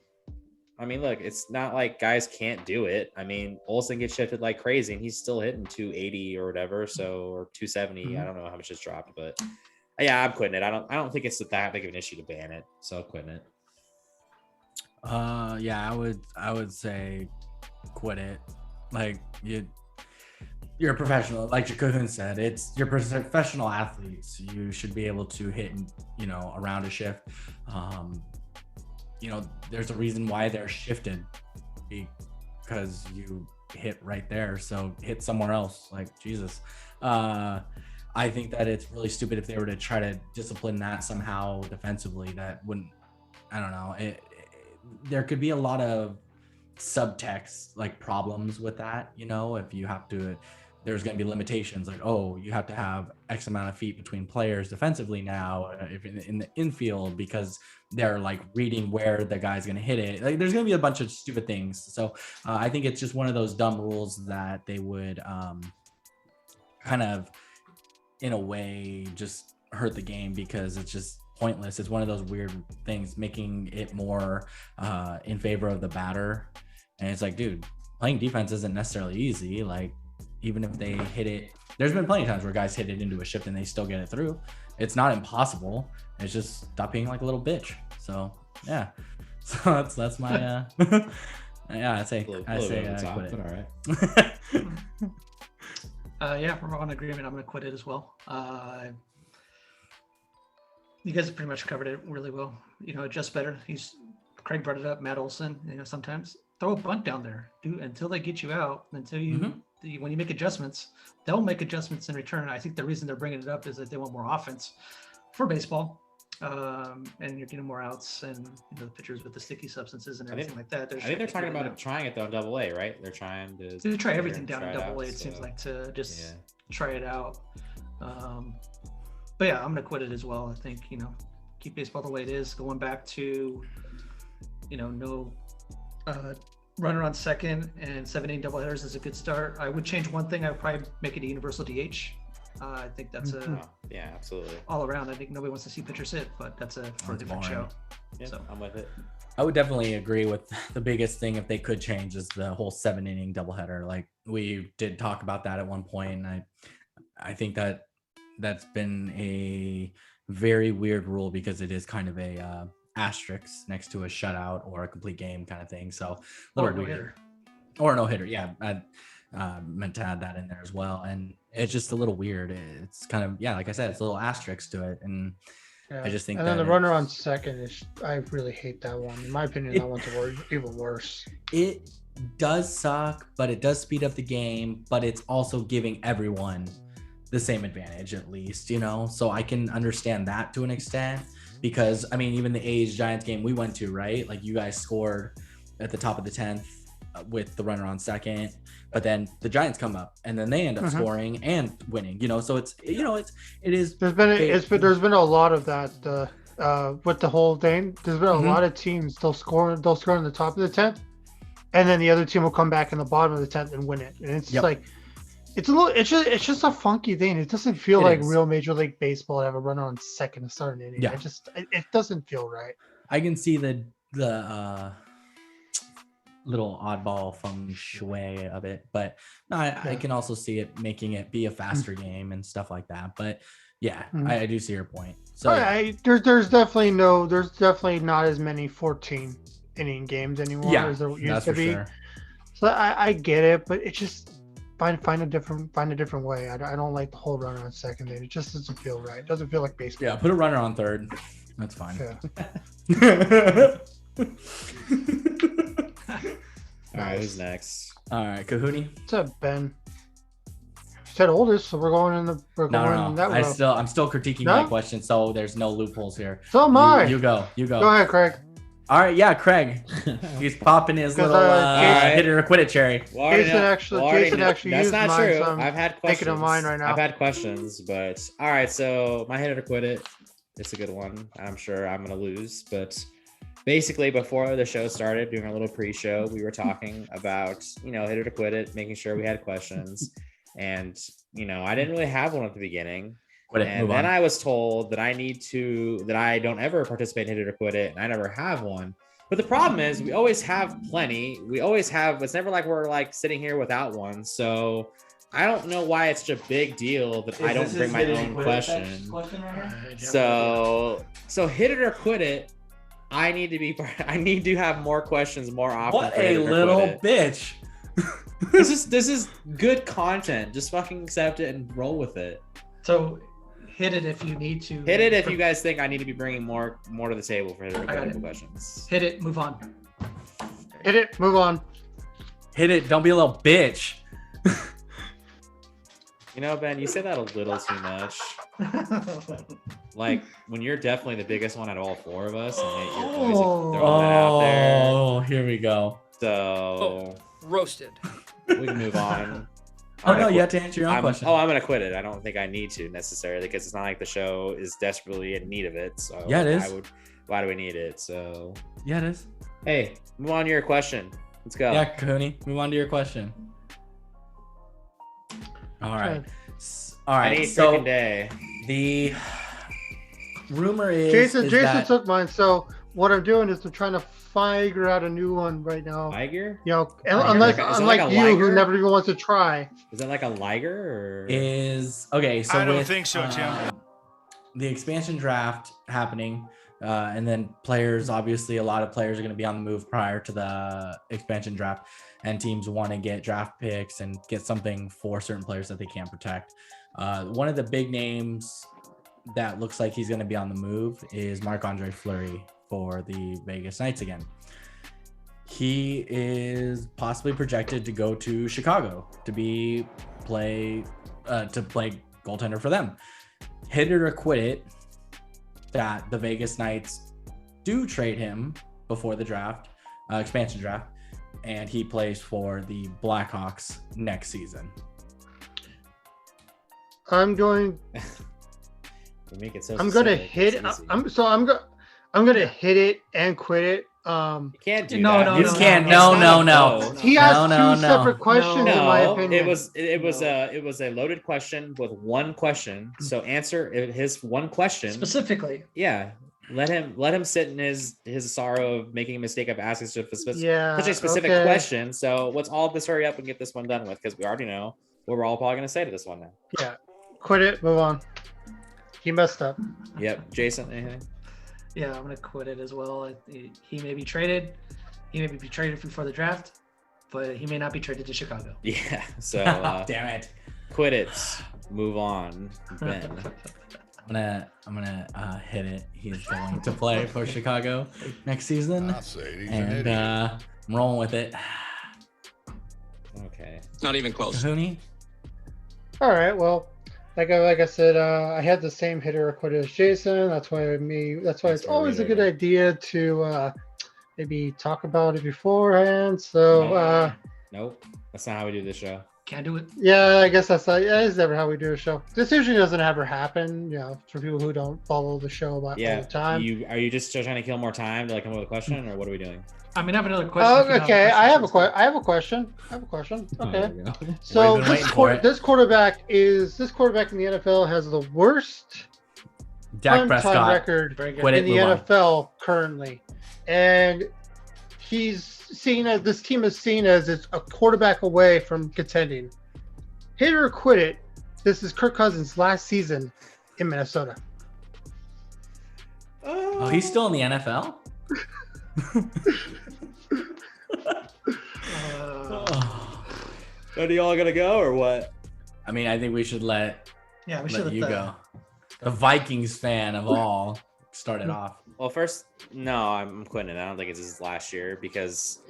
I mean, look, it's not like guys can't do it. I mean, Olsen gets shifted like crazy and he's still hitting 280 or whatever. So, or 270. I don't know how much it's dropped, but yeah, I'm quitting it. I don't think it's that big of an issue to ban it. So I'm quitting it. Yeah, I would say quit it. Like you're a professional, like Cahoon said, you're professional athletes. You should be able to hit, you know, around a shift. You know, there's a reason why they're shifted, because you hit right there. So hit somewhere else. Like, Jesus. I think that it's really stupid if they were to try to discipline that somehow defensively. That wouldn't, I don't know. There could be a lot of subtext, like problems with that, you know, if you have to there's going to be limitations like, oh, you have to have X amount of feet between players defensively now if in the infield because they're like reading where the guy's going to hit it. Like, there's going to be a bunch of stupid things. So I think it's just one of those dumb rules that they would kind of, in a way, just hurt the game because it's just pointless. It's one of those weird things, making it more in favor of the batter. And it's like, dude, playing defense isn't necessarily easy. Like, even if they hit it, there's been plenty of times where guys hit it into a shift and they still get it through. It's not impossible. It's just stop being like a little bitch. So yeah, so that's my yeah. I say quit it. All right. Yeah, we're all in agreement. I'm going to quit it as well. You guys have pretty much covered it really well. You know, adjust better. Craig brought it up. Matt Olson. You know, sometimes throw a bunt down there, until they get you out. Until you, when you make adjustments, they'll make adjustments in return. I think the reason they're bringing it up is that they want more offense for baseball, and you're getting more outs and the pitchers with the sticky substances and everything like that. I think they're talking about trying it though in Double-A, right? They're trying to try everything down in Double-A. It seems like to just try it out. But yeah, I'm gonna quit it as well. I think keep baseball the way it is. Going back to no runner on second and 7 inning doubleheaders is a good start. I would change one thing. I would probably make it a universal DH. I think that's absolutely all around. I think nobody wants to see pitchers hit, but that's for a different show. Yeah, so I'm with it. I would definitely agree with the biggest thing if they could change is the whole 7 inning doubleheader. Like we did talk about that at one point, and I think that's been a very weird rule because it is kind of a asterisk next to a shutout or a complete game kind of thing. So a little weird. Or no hitter. Yeah, I meant to add that in there as well. And it's just a little weird. It's kind of, like I said, it's a little asterisk to it. And I just think and then the runner on second is, I really hate that one. In my opinion, that one's even worse. It does suck, but it does speed up the game, but it's also giving everyone the same advantage at least, so I can understand that to an extent because I mean, even the A's Giants game we went to, right? Like you guys scored at the top of the 10th with the runner on second, but then the Giants come up and then they end up scoring and winning, so it's, it is. There's been a lot of that with the whole thing. There's been a lot of teams, they'll score in the top of the 10th and then the other team will come back in the bottom of the 10th and win it. And it's like, it's just a funky thing. It doesn't feel like real Major League Baseball to have a runner on second to start an inning. It doesn't feel right. I can see the little oddball feng shui of it, but I can also see it making it be a faster game and stuff like that. But I do see your point. So there's definitely not as many 14 inning games anymore as there used to be. Sure. So I get it, but it just find a different way. I don't like the whole runner on second. It just doesn't feel right. It doesn't feel like baseball. Yeah, put a runner on third. That's fine. Yeah. All right, who's next? All right, Cohooney. What's up, Ben? You said oldest, so we're going in the. No. That I'm still critiquing my question, so there's no loopholes here. So am I. You go. Go ahead, Craig. All right, yeah, Craig. He's popping his little hit it or quit it cherry. Jason actually that's used not mine, true. so I'm I've had questions. thinking of mine right now. I've had questions, but all right. So my hit it or quit it. It's a good one. I'm sure I'm gonna lose, but basically before the show started, doing our little pre-show, we were talking about hit it or quit it, making sure we had questions, and I didn't really have one at the beginning. And then I was told that I don't ever participate in hit it or quit it, and I never have one. But the problem is we always have plenty. It's never like we're like sitting here without one. So I don't know why it's such a big deal that I don't bring my own question. So hit it or quit it. I need to have more questions more often. What a little bitch. This is good content. Just fucking accept it and roll with it. So hit it if you need to. Hit it if you guys think I need to be bringing more to the table for questions. Hit it, move on. Hit it, move on. Hit it, don't be a little bitch. Ben, you say that a little too much. Like when you're definitely the biggest one out of all four of us, and yet you're always throwing that out there. Oh, here we go. So roasted. We can move on. Oh no, you have to answer your own question. I'm gonna quit it. I don't think I need to necessarily because it's not like the show is desperately in need of it. So Yeah, it is. Why do we need it? So Yeah, it is. hey, move on to your question. Let's go. Yeah, Cohooney, move on to your question. All right. All right. Any So freaking day. the rumor is Jason that took mine. So what I'm doing is I'm trying to figure out a new one right now. Liger? You know, Is it unlike like a you who Liger? never even wants to try. Is that like a Liger or is okay. So I don't with, think so, Jim. The expansion draft happening, and then players, obviously, a lot of players are going to be on the move prior to the expansion draft, and teams want to get draft picks and get something for certain players that they can't protect. One of the big names that looks like he's going to be on the move is Marc-Andre Fleury for the Vegas Knights again. He is possibly projected to go to Chicago to play goaltender for them. Hit it or quit it that the Vegas Knights do trade him before the draft, expansion draft, and he plays for the Blackhawks next season. I'm going. We make it so I'm gonna specific, hit. it's easy. I'm gonna hit it and quit it. You can't do No, that. no, You It's can't. not- No, it's no, not no. both. He asked No, two no. separate questions, in my No, opinion. it was a loaded question with one question. So answer his one question Specifically. Yeah, let him sit in his sorrow of making a mistake of asking such a specific okay. question. So let's all just hurry up and get this one done with because we already know what we're all probably gonna say to this one now. Yeah, quit it. Move on. He messed up. Yep, Jason, anything? Yeah, I'm gonna quit it as well. He may be traded. He may be traded before the draft, but he may not be traded to Chicago. Yeah. So Damn it. quit it. Move on, Ben. I'm gonna hit it. He's going to play for Chicago next season, I'll say it, he's an and idiot. I'm rolling with it. Okay. Not even close. Cohooney? All right. Well, like I said, I had the same hitter or quit as Jason. That's why it's always a good idea to maybe talk about it beforehand. So Nope, that's not how we do this show. Can't do it. yeah, I guess that's never how we do a show. This usually doesn't ever happen. You know, for people who don't follow the show about all the time. Are you just still trying to kill more time to like come up with a question, or what are we doing? I mean, I have another question. Oh, if you don't okay. I have a question. question. Okay. Oh, So We've been waiting for it. this quarterback in the NFL has the worst Dak time Prescott. record Very good. Quit in it, the move on. NFL currently, and this team is seen as it's a quarterback away from contending. Hit it or quit it. This is Kirk Cousins' last season in Minnesota. Oh, he's still in the NFL? Are you all gonna go or what? I mean, I think we should let Yeah, we should you let go. The Vikings fan of all started off. Well, first, no, I'm quitting it. I don't think it's his last year because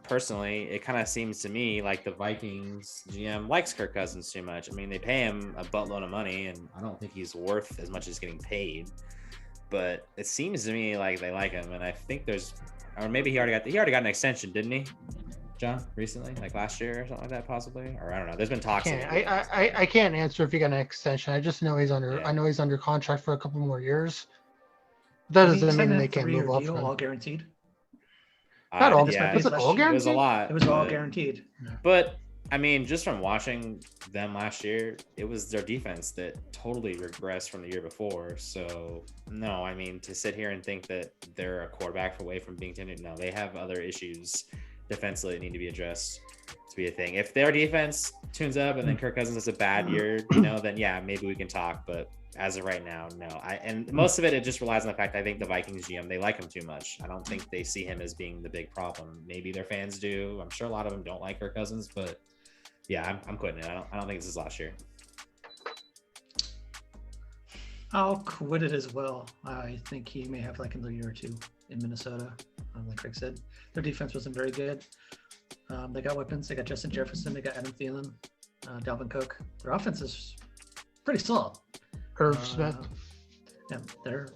personally, it kind of seems to me like the Vikings GM likes Kirk Cousins too much. I mean, they pay him a buttload of money, and I don't think he's worth as much as getting paid. But it seems to me like they like him, and I think or maybe he already got an extension, didn't he, John? Recently, like last year or something like that, possibly, or I don't know. There's been talks. I can't answer if he got an extension. I just know he's under. Yeah. I know he's under contract for a couple more years. That Did he doesn't sign mean a they can't 3-year move up. deal, all guaranteed. Not all. Yeah, Was it all it was a guaranteed? lot. It was all but- guaranteed. But I mean, just from watching them last year, it was their defense that totally regressed from the year before. So no, I mean, to sit here and think that they're a quarterback away from being tenured, no, they have other issues defensively that need to be addressed to be a thing. If their defense tunes up and then Kirk Cousins has a bad year, then yeah, maybe we can talk. But as of right now, no. And most of it just relies on the fact I think the Vikings GM, they like him too much. I don't think they see him as being the big problem. Maybe their fans do. I'm sure a lot of them don't like Kirk Cousins, but yeah, I'm quitting it. I don't think it's his last year. I'll quit it as well. I think he may have like another year or two in Minnesota. Like Craig said, their defense wasn't very good. They got weapons. They got Justin Jefferson. They got Adam Thielen, Dalvin Cook. Their offense is pretty solid. Irv Smith. Yeah, they're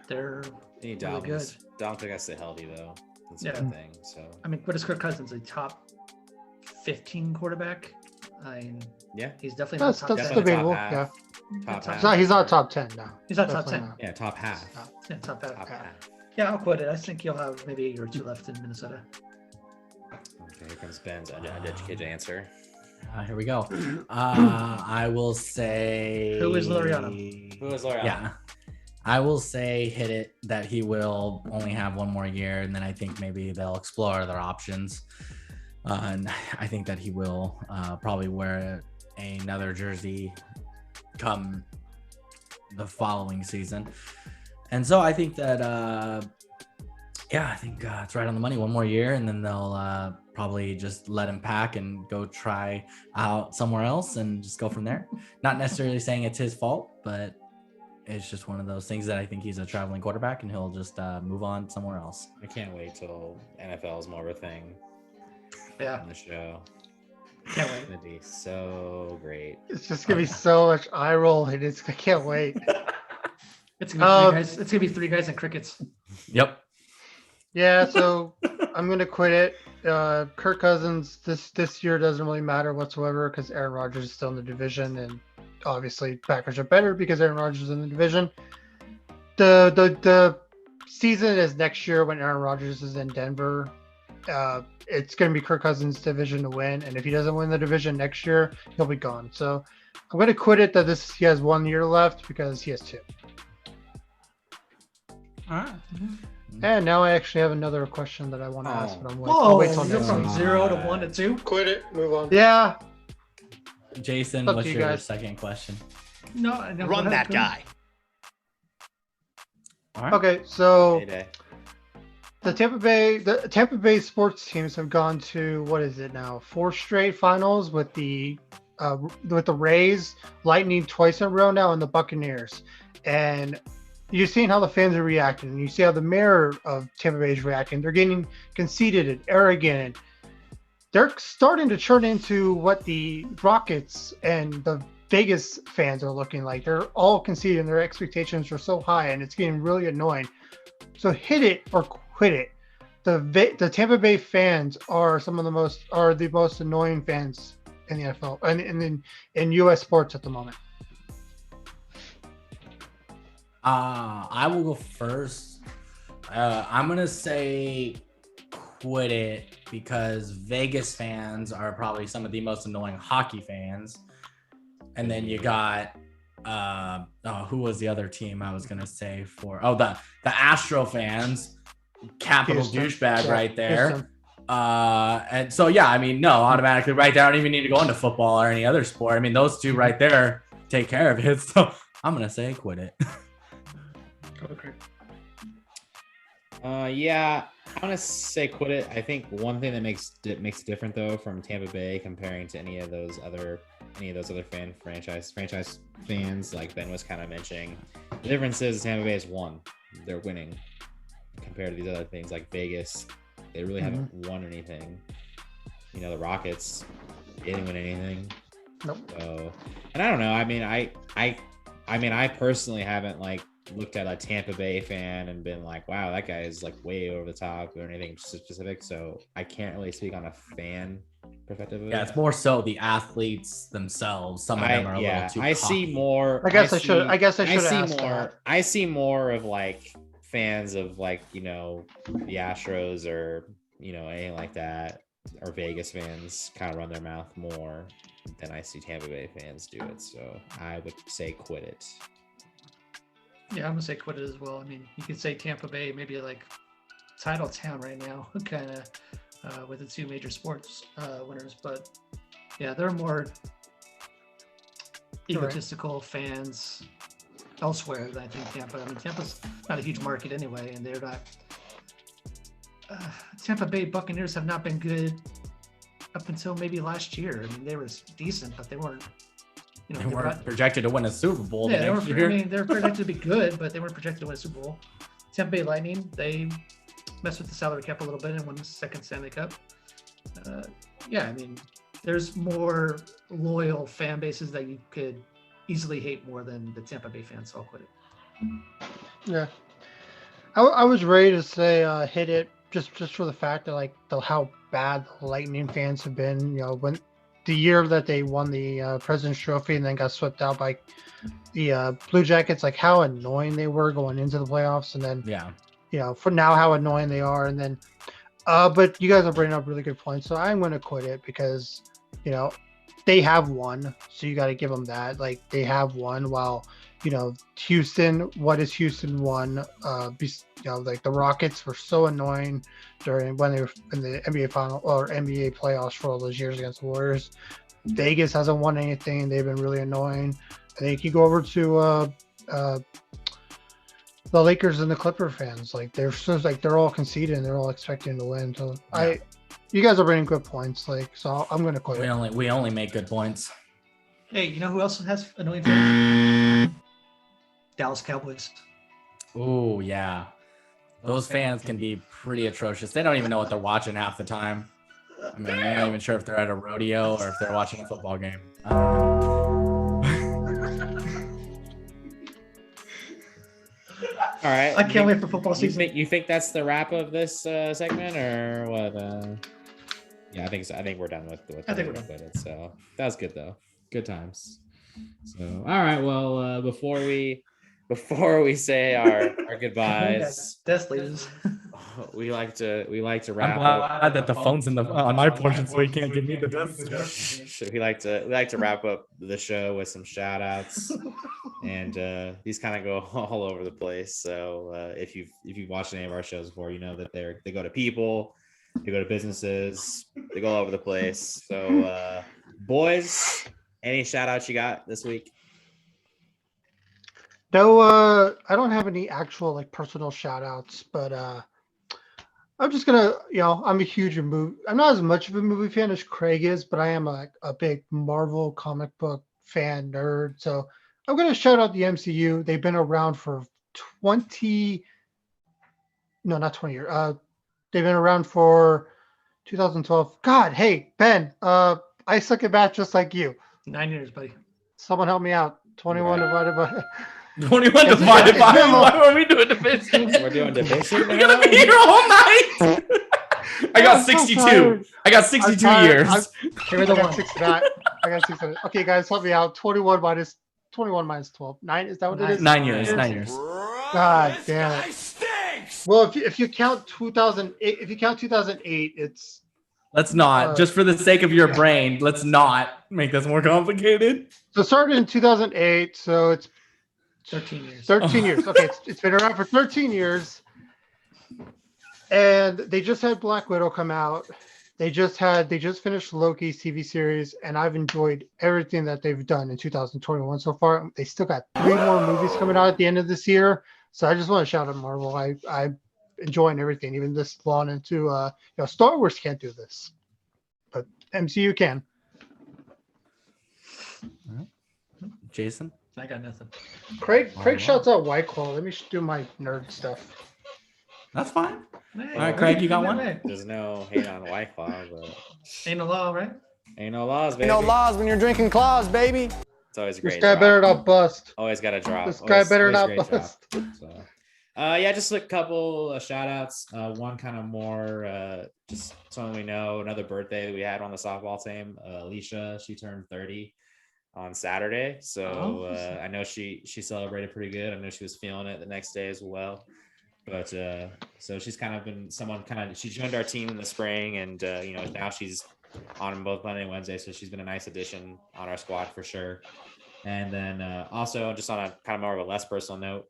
They need really good. Dalvin Cook has to stay healthy though. That's Yeah. the thing. So I mean, what is Kirk Cousins? A top 15 quarterback I mean, Yeah. he's definitely not That's top 10. Definitely debatable. top Yeah. half. Top half. He's not top 10 now. He's not top Definitely 10. not. Yeah, top half. Yeah, top half. Top Yeah. half. Yeah, I'll quote it. I think he'll have maybe a year or two left in Minnesota. Okay, here comes Ben's uneducated answer. Here we go. I will say. Who is Laureano? Who is Laureano? Yeah. I will say hit it that he will only have one more year, and then I think maybe they'll explore other options. And I think that he will probably wear another jersey come the following season. And so I think that, I think it's right on the money. One more year, and then they'll probably just let him pack and go try out somewhere else and just go from there. Not necessarily saying it's his fault, but it's just one of those things that I think he's a traveling quarterback and he'll just move on somewhere else. I can't wait till NFL is more of a thing Yeah, on the show. can't It's wait. gonna be so great. It's just gonna be so much eye roll. I can't wait. It's gonna be three guys. It's gonna be three guys and crickets. Yep. Yeah, so I'm gonna quit it. Kirk Cousins this year doesn't really matter whatsoever because Aaron Rodgers is still in the division, and obviously Packers are better because Aaron Rodgers is in the division. The season is next year when Aaron Rodgers is in Denver. It's gonna be Kirk Cousins' division to win, and if he doesn't win the division next year, he'll be gone. So I'm gonna quit it that he has 1 year left because he has 2. All right. And now I actually have another question that I want to ask, but I'll Whoa, wait till you're next from week. 0 to 1 to 2. Quit it. Move on. Yeah. Jason, Up to what's you your guys. second question? No, go Run ahead, that go ahead. guy. All right. Okay, so Heyday. the Tampa Bay sports teams have gone to what is it now? 4 straight finals with the Rays, Lightning twice in a row now, and the Buccaneers. And you're seeing how the fans are reacting, and you see how the mayor of Tampa Bay is reacting. They're getting conceited and arrogant. They're starting to turn into what the Rockets and the Vegas fans are looking like. They're all conceited, and their expectations are so high, and it's getting really annoying. So hit it or quit it. The Tampa Bay fans are the most annoying fans in the NFL and in U.S. sports at the moment. I will go first. I'm gonna say quit it because Vegas fans are probably some of the most annoying hockey fans. And then you got who was the other team I was gonna say for? Oh, the Astro fans, capital Houston. douchebag Yeah, right there. Houston. And so yeah, I mean, no, automatically right there. I don't even need to go into football or any other sport. I mean, those two right there take care of it. So I'm gonna say quit it. Okay. Yeah, I'm gonna say quit it. I think one thing that makes it different though from Tampa Bay comparing to any of those other franchise fans like Ben was kind of mentioning, the difference is Tampa Bay has won. They're winning compared to these other things like Vegas. They really haven't won anything. You know, the Rockets, they didn't win anything. Nope. So, and I don't know. I mean, I personally haven't like looked at a Tampa Bay fan and been like, wow, that guy is like way over the top or anything specific. So I can't really speak on a fan perspective. Yeah, it's more so the athletes themselves. Some of them are a little too. I see cocky. more. I guess I should ask more. that. I see more of like fans of like, you know, the Astros or, you know, anything like that, or Vegas fans kind of run their mouth more than I see Tampa Bay fans do it. So I would say quit it. Yeah, I'm gonna say quit it as well. I mean, you could say Tampa Bay, maybe like title town right now, kind of with the 2 major sports winners. But yeah, they're more egotistical fans elsewhere than I think Tampa. I mean, Tampa's not a huge market anyway, and they're not. Tampa Bay Buccaneers have not been good up until maybe last year. I mean, they were decent, but they weren't. You know, They weren't projected to win a Super Bowl the yeah, next year. I mean, they're projected to be good, but they weren't projected to win a Super Bowl. Tampa Bay Lightning, they messed with the salary cap a little bit and won the second Stanley Cup. Yeah, I mean, there's more loyal fan bases that you could easily hate more than the Tampa Bay fans. So I'll quit it. Yeah, I was ready to say hit it just for the fact that like how bad the Lightning fans have been. You know, when the year that they won the President's Trophy and then got swept out by the Blue Jackets, like how annoying they were going into the playoffs, and then for now how annoying they are, and then but you guys are bringing up really good points, so I'm going to quit it because they have won, so you got to give them that. Like they have won while Houston. What has Houston won? Like the Rockets were so annoying during when they were in the NBA final or NBA playoffs for all those years against the Warriors. Vegas hasn't won anything. They've been really annoying. I think you go over to the Lakers and the Clipper fans. Like they're all conceding. And they're all expecting to win. So you guys are bringing good points. Like so, I'm gonna quit. We only make good points. Hey, you know who else has annoying fans? Dallas Cowboys. Oh yeah, those fans can be pretty atrocious. They don't even know what they're watching half the time. I mean, they're not even sure if they're at a rodeo or if they're watching a football game. I don't know. All right. I can't wait for football season. You think that's the wrap of this segment, or what? Yeah, I think so. I think we're done with I think we're done with it. So that was good though. Good times. So all right. Well, before we say our goodbyes, death leaders. we like to wrap I'm up. glad that the phone's on my portion, so he can't give me the death. We like to wrap up the show with some shout outs, and these kind of go all over the place. So if you've watched any of our shows before, you know that they go to people, they go to businesses, they go all over the place. So boys, any shout outs you got this week? No, I don't have any actual like personal shout outs, but I'm just gonna, I'm a huge movie. I'm not as much of a movie fan as Craig is, but I am a big Marvel comic book fan nerd. So I'm gonna shout out the MCU. They've been around for 20, no, not 20 years. They've been around for 2012. God, hey Ben, I suck at math just like you. 9 years, buddy. Someone help me out. 21 divided by 21 divided by. Why are we doing division? We're doing division. We're gonna be here all night. I got 62. I got 62 years. I got 69. I got 69. Okay, guys, help me out. 21 minus 12. 9. Is that what it is? 9 years. 9 years. God damn it. Well, if you count 2008, it's. Let's not. Just for the sake of your brain, let's not make this more complicated. So it started in 2008. So it's 13 years. 13 years. Okay, it's been around for 13 years. And they just had Black Widow come out. They just finished Loki's TV series, and I've enjoyed everything that they've done in 2021 so far. They still got 3 more movies coming out at the end of this year. So I just want to shout out Marvel. I'm enjoying everything, even this long into Star Wars can't do this, but MCU can. Jason? I got nothing. Craig shouts out White Claw. Let me do my nerd stuff. That's fine. Hey, All right, Craig, you got one? There's no hate on White Claw, but Ain't no law, right? ain't no laws, baby. No laws when you're drinking claws, baby. It's always a This great guy drop. better not bust. Always got to drop. This guy better not great bust. drop. So, yeah, just a couple of shout outs. One kind of more, just someone we know, another birthday that we had on the softball team. Alicia, she turned 30 on Saturday. So I know she celebrated pretty good. I know she was feeling it the next day as well. But so she's kind of been she joined our team in the spring, and now she's on both Monday and Wednesday. So she's been a nice addition on our squad for sure. And then also just on a kind of more of a less personal note,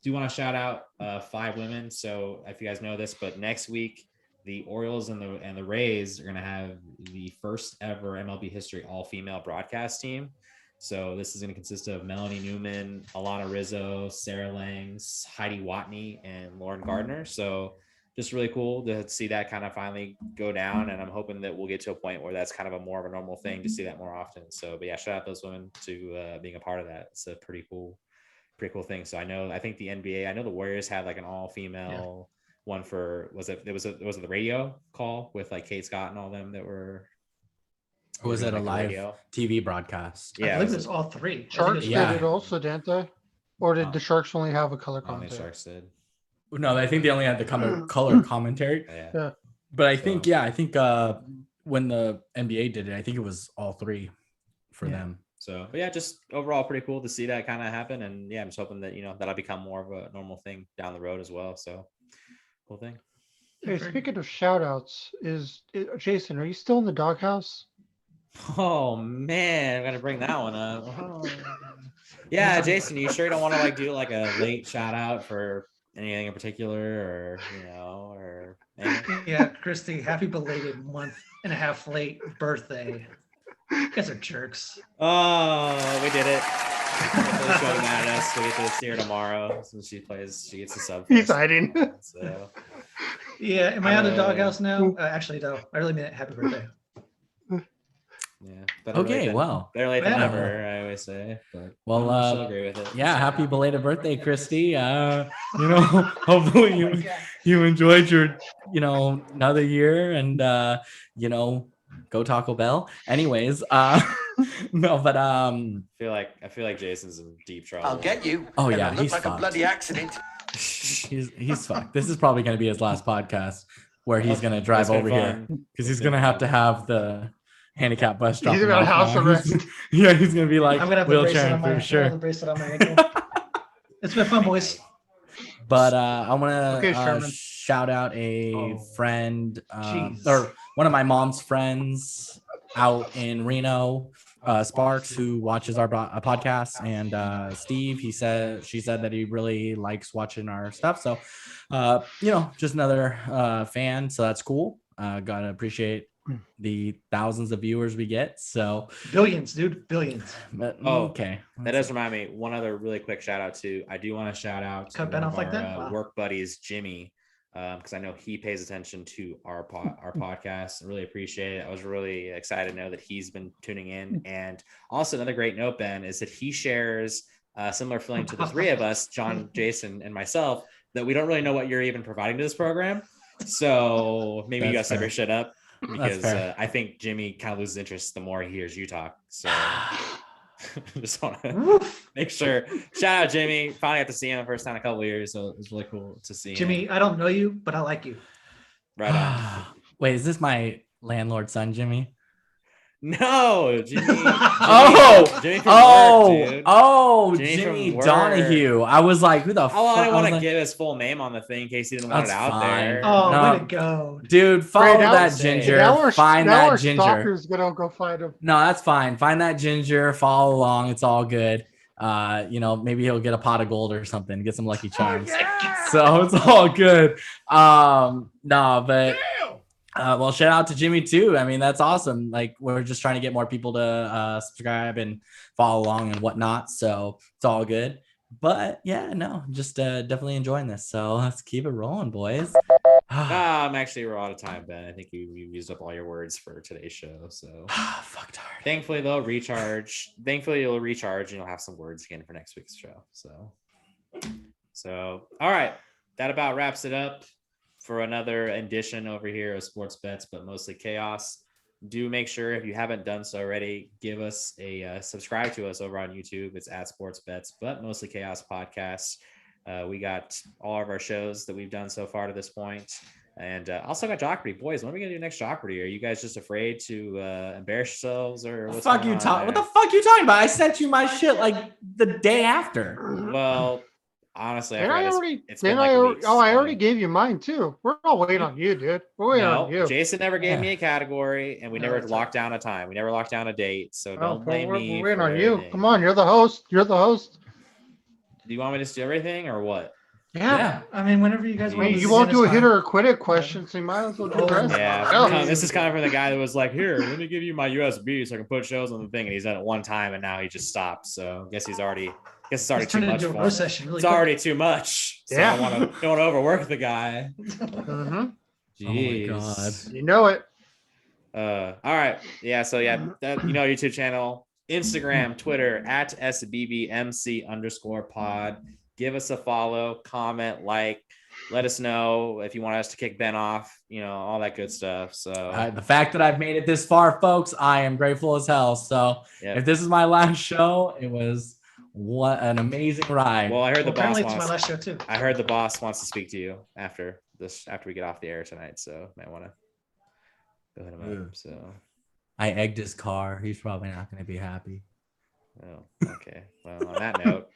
do want to shout out 5 women. So if you guys know this, but next week the Orioles and the Rays are going to have the first ever MLB history all-female broadcast team. So this is going to consist of Melanie Newman, Alana Rizzo, Sarah Langs, Heidi Watney, and Lauren Gardner. So just really cool to see that kind of finally go down. And I'm hoping that we'll get to a point where that's kind of more of a normal thing to see that more often. So, but yeah, shout out those women to being a part of that. It's a pretty cool thing. So I think the NBA, I know the Warriors had like an all-female one for, was it the radio call with like Kate Scott and all them that were. Or was it a live radio TV broadcast? I believe it was all 3. Sharks Yeah. did it also, didn't they? Or did the Sharks only have a color Only commentary? Sharks did. No, I think they only had the color commentary. Yeah. Yeah. But I think when the NBA did it, I think it was all 3 for Yeah. them. So, but yeah, just overall pretty cool to see that kind of happen. And yeah, I'm just hoping that, that'll become more of a normal thing down the road as well. So cool thing. Hey, speaking of shout outs, Jason, are you still in the doghouse? Oh man, I'm gonna bring that one up. Oh. Yeah, Jason, you sure you don't want to like do like a late shout out for anything in particular, or or anything? Yeah, Christy, happy belated 1.5 late birthday. You guys are jerks. Oh, we did it. Hopefully she'll be mad at us. We get to see her tomorrow since she gets the sub. He's first. hiding. So Yeah, am I out of the doghouse now? Actually, no. I really mean it. Happy birthday. yeah. Better late than Yeah. never, I always say. But Well, I still agree with it. Yeah, happy belated birthday, Christy. Hopefully you enjoyed your, another year, and go Taco Bell. Anyways, no, but I feel like Jason's in deep trouble. I'll get you. Oh It'll yeah, look he's like fucked. a bloody accident. He's fucked. This is probably going to be his last podcast where he's going to drive been over here fun. because he's going to have to have the handicap bus drop. He's him got off house now. arrest. Yeah, he's going to be like I'm gonna have the bracelet wheelchairing on my for I'll sure. have the bracelet on my ankle. It's been fun, boys. But I want to Okay, Sherman. shout out a friend Jeez. or one of my mom's friends out in Reno, Sparks, who watches our podcast, and Steve. She said that he really likes watching our stuff. So, just another fan. So that's cool. Gotta appreciate the thousands of viewers we get. So Billions, dude. Billions. but, Oh, okay. That does remind me. One other really quick shout out too. I do want to shout out to Cut Ben one of off like our that? Wow. work buddies, Jimmy, because I know he pays attention to our podcast. I really appreciate it. I was really excited to know that he's been tuning in. And also another great note, Ben, is that he shares a similar feeling to the three of us, John, Jason, and myself, that we don't really know what you're even providing to this program. So maybe you guys That's step fair. your shit up. Because fair. I think Jimmy kind of loses interest the more he hears you talk. So just want to make sure. Shout out Jimmy. Finally got to see him the first time in a couple of years. So it was really cool to see Jimmy, him. I don't know you, but I like you. Right on. Wait, is this my landlord's son, Jimmy? No, Jimmy. Jimmy from work, dude. Jimmy Jimmy from work. Donahue. I was like, who the fuck? Oh, I didn't want to was give his full name on the thing in case he didn't want it That's out fine. there. Oh, No. way to go. Dude, follow now- that ginger. Now Find our that ginger. stalker's gonna go find him. No, that's fine. Find that ginger. Follow along. It's all good. Maybe he'll get a pot of gold or something. Get some Lucky Charms. So it's all good. Well, shout out to Jimmy too. I mean, that's awesome. Like, we're just trying to get more people to subscribe and follow along and whatnot. So it's all good. But yeah, no, just definitely enjoying this. So let's keep it rolling, boys. I'm actually we're out of time, Ben. I think you used up all your words for today's show. So Fucked hard. thankfully you'll recharge and you'll have some words again for next week's show. So all right, that about wraps it up for another edition over here of Sports Bets, but mostly chaos. Do make sure, if you haven't done so already, give us a subscribe to us over on YouTube. It's at Sports Bets, but mostly chaos podcasts. We got all of our shows that we've done so far to this point. And also got Jockberry. Boys, when are we gonna do next Jockberry? Are you guys just afraid to embarrass yourselves, or What what's the fuck going you on talking? What there? the fuck you talking about? I sent you my shit like the day after. Well, honestly, And I already, it's then been like weeks, I so- already gave you mine too. We're all waiting on you, dude. We're waiting on you. Jason never gave Yeah. me a category, and we No, never that's locked down a time. We never locked down a date. So Oh, don't blame me. We're waiting for on you. everything. Come on, you're the host. You're the host. Do you want me to just do everything or what? Yeah. I mean, whenever you guys I want mean, to you won't do a hit hit or quit it question, so you might as well do the rest. Yeah, Oh. this is kind of from the guy that was like, "Here, let me give you my USB so I can put shows on the thing," and he's done it one time, and now he just stopped. So I guess it's already It's too turned much into a for roast him. session really It's already too much. So Yeah. I don't want to overwork the guy. Mm-hmm. Jeez. Oh my god. You know it. All right. Yeah. So yeah, that, YouTube channel, Instagram, Twitter at SBBMC_pod. Give us a follow, comment, like, let us know if you want us to kick Ben off, all that good stuff. So The fact that I've made it this far, folks, I am grateful as hell. So yeah. if this is my last show, it was what an amazing ride. Well, I heard the boss apparently it's my wants. last show too. I heard the boss wants to speak to you after we get off the air tonight. So might want to. Go hit him Yeah. up. So, I egged his car. He's probably not going to be happy. oh, okay. Well, on that note,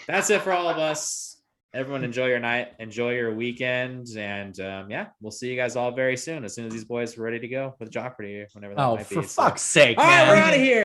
that's it for all of us. Everyone, enjoy your night, enjoy your weekend, and yeah, we'll see you guys all very soon. As soon as these boys are ready to go with Joffrey, whenever that Oh, might be. for So- fuck's sake, all right, man. we're out of here.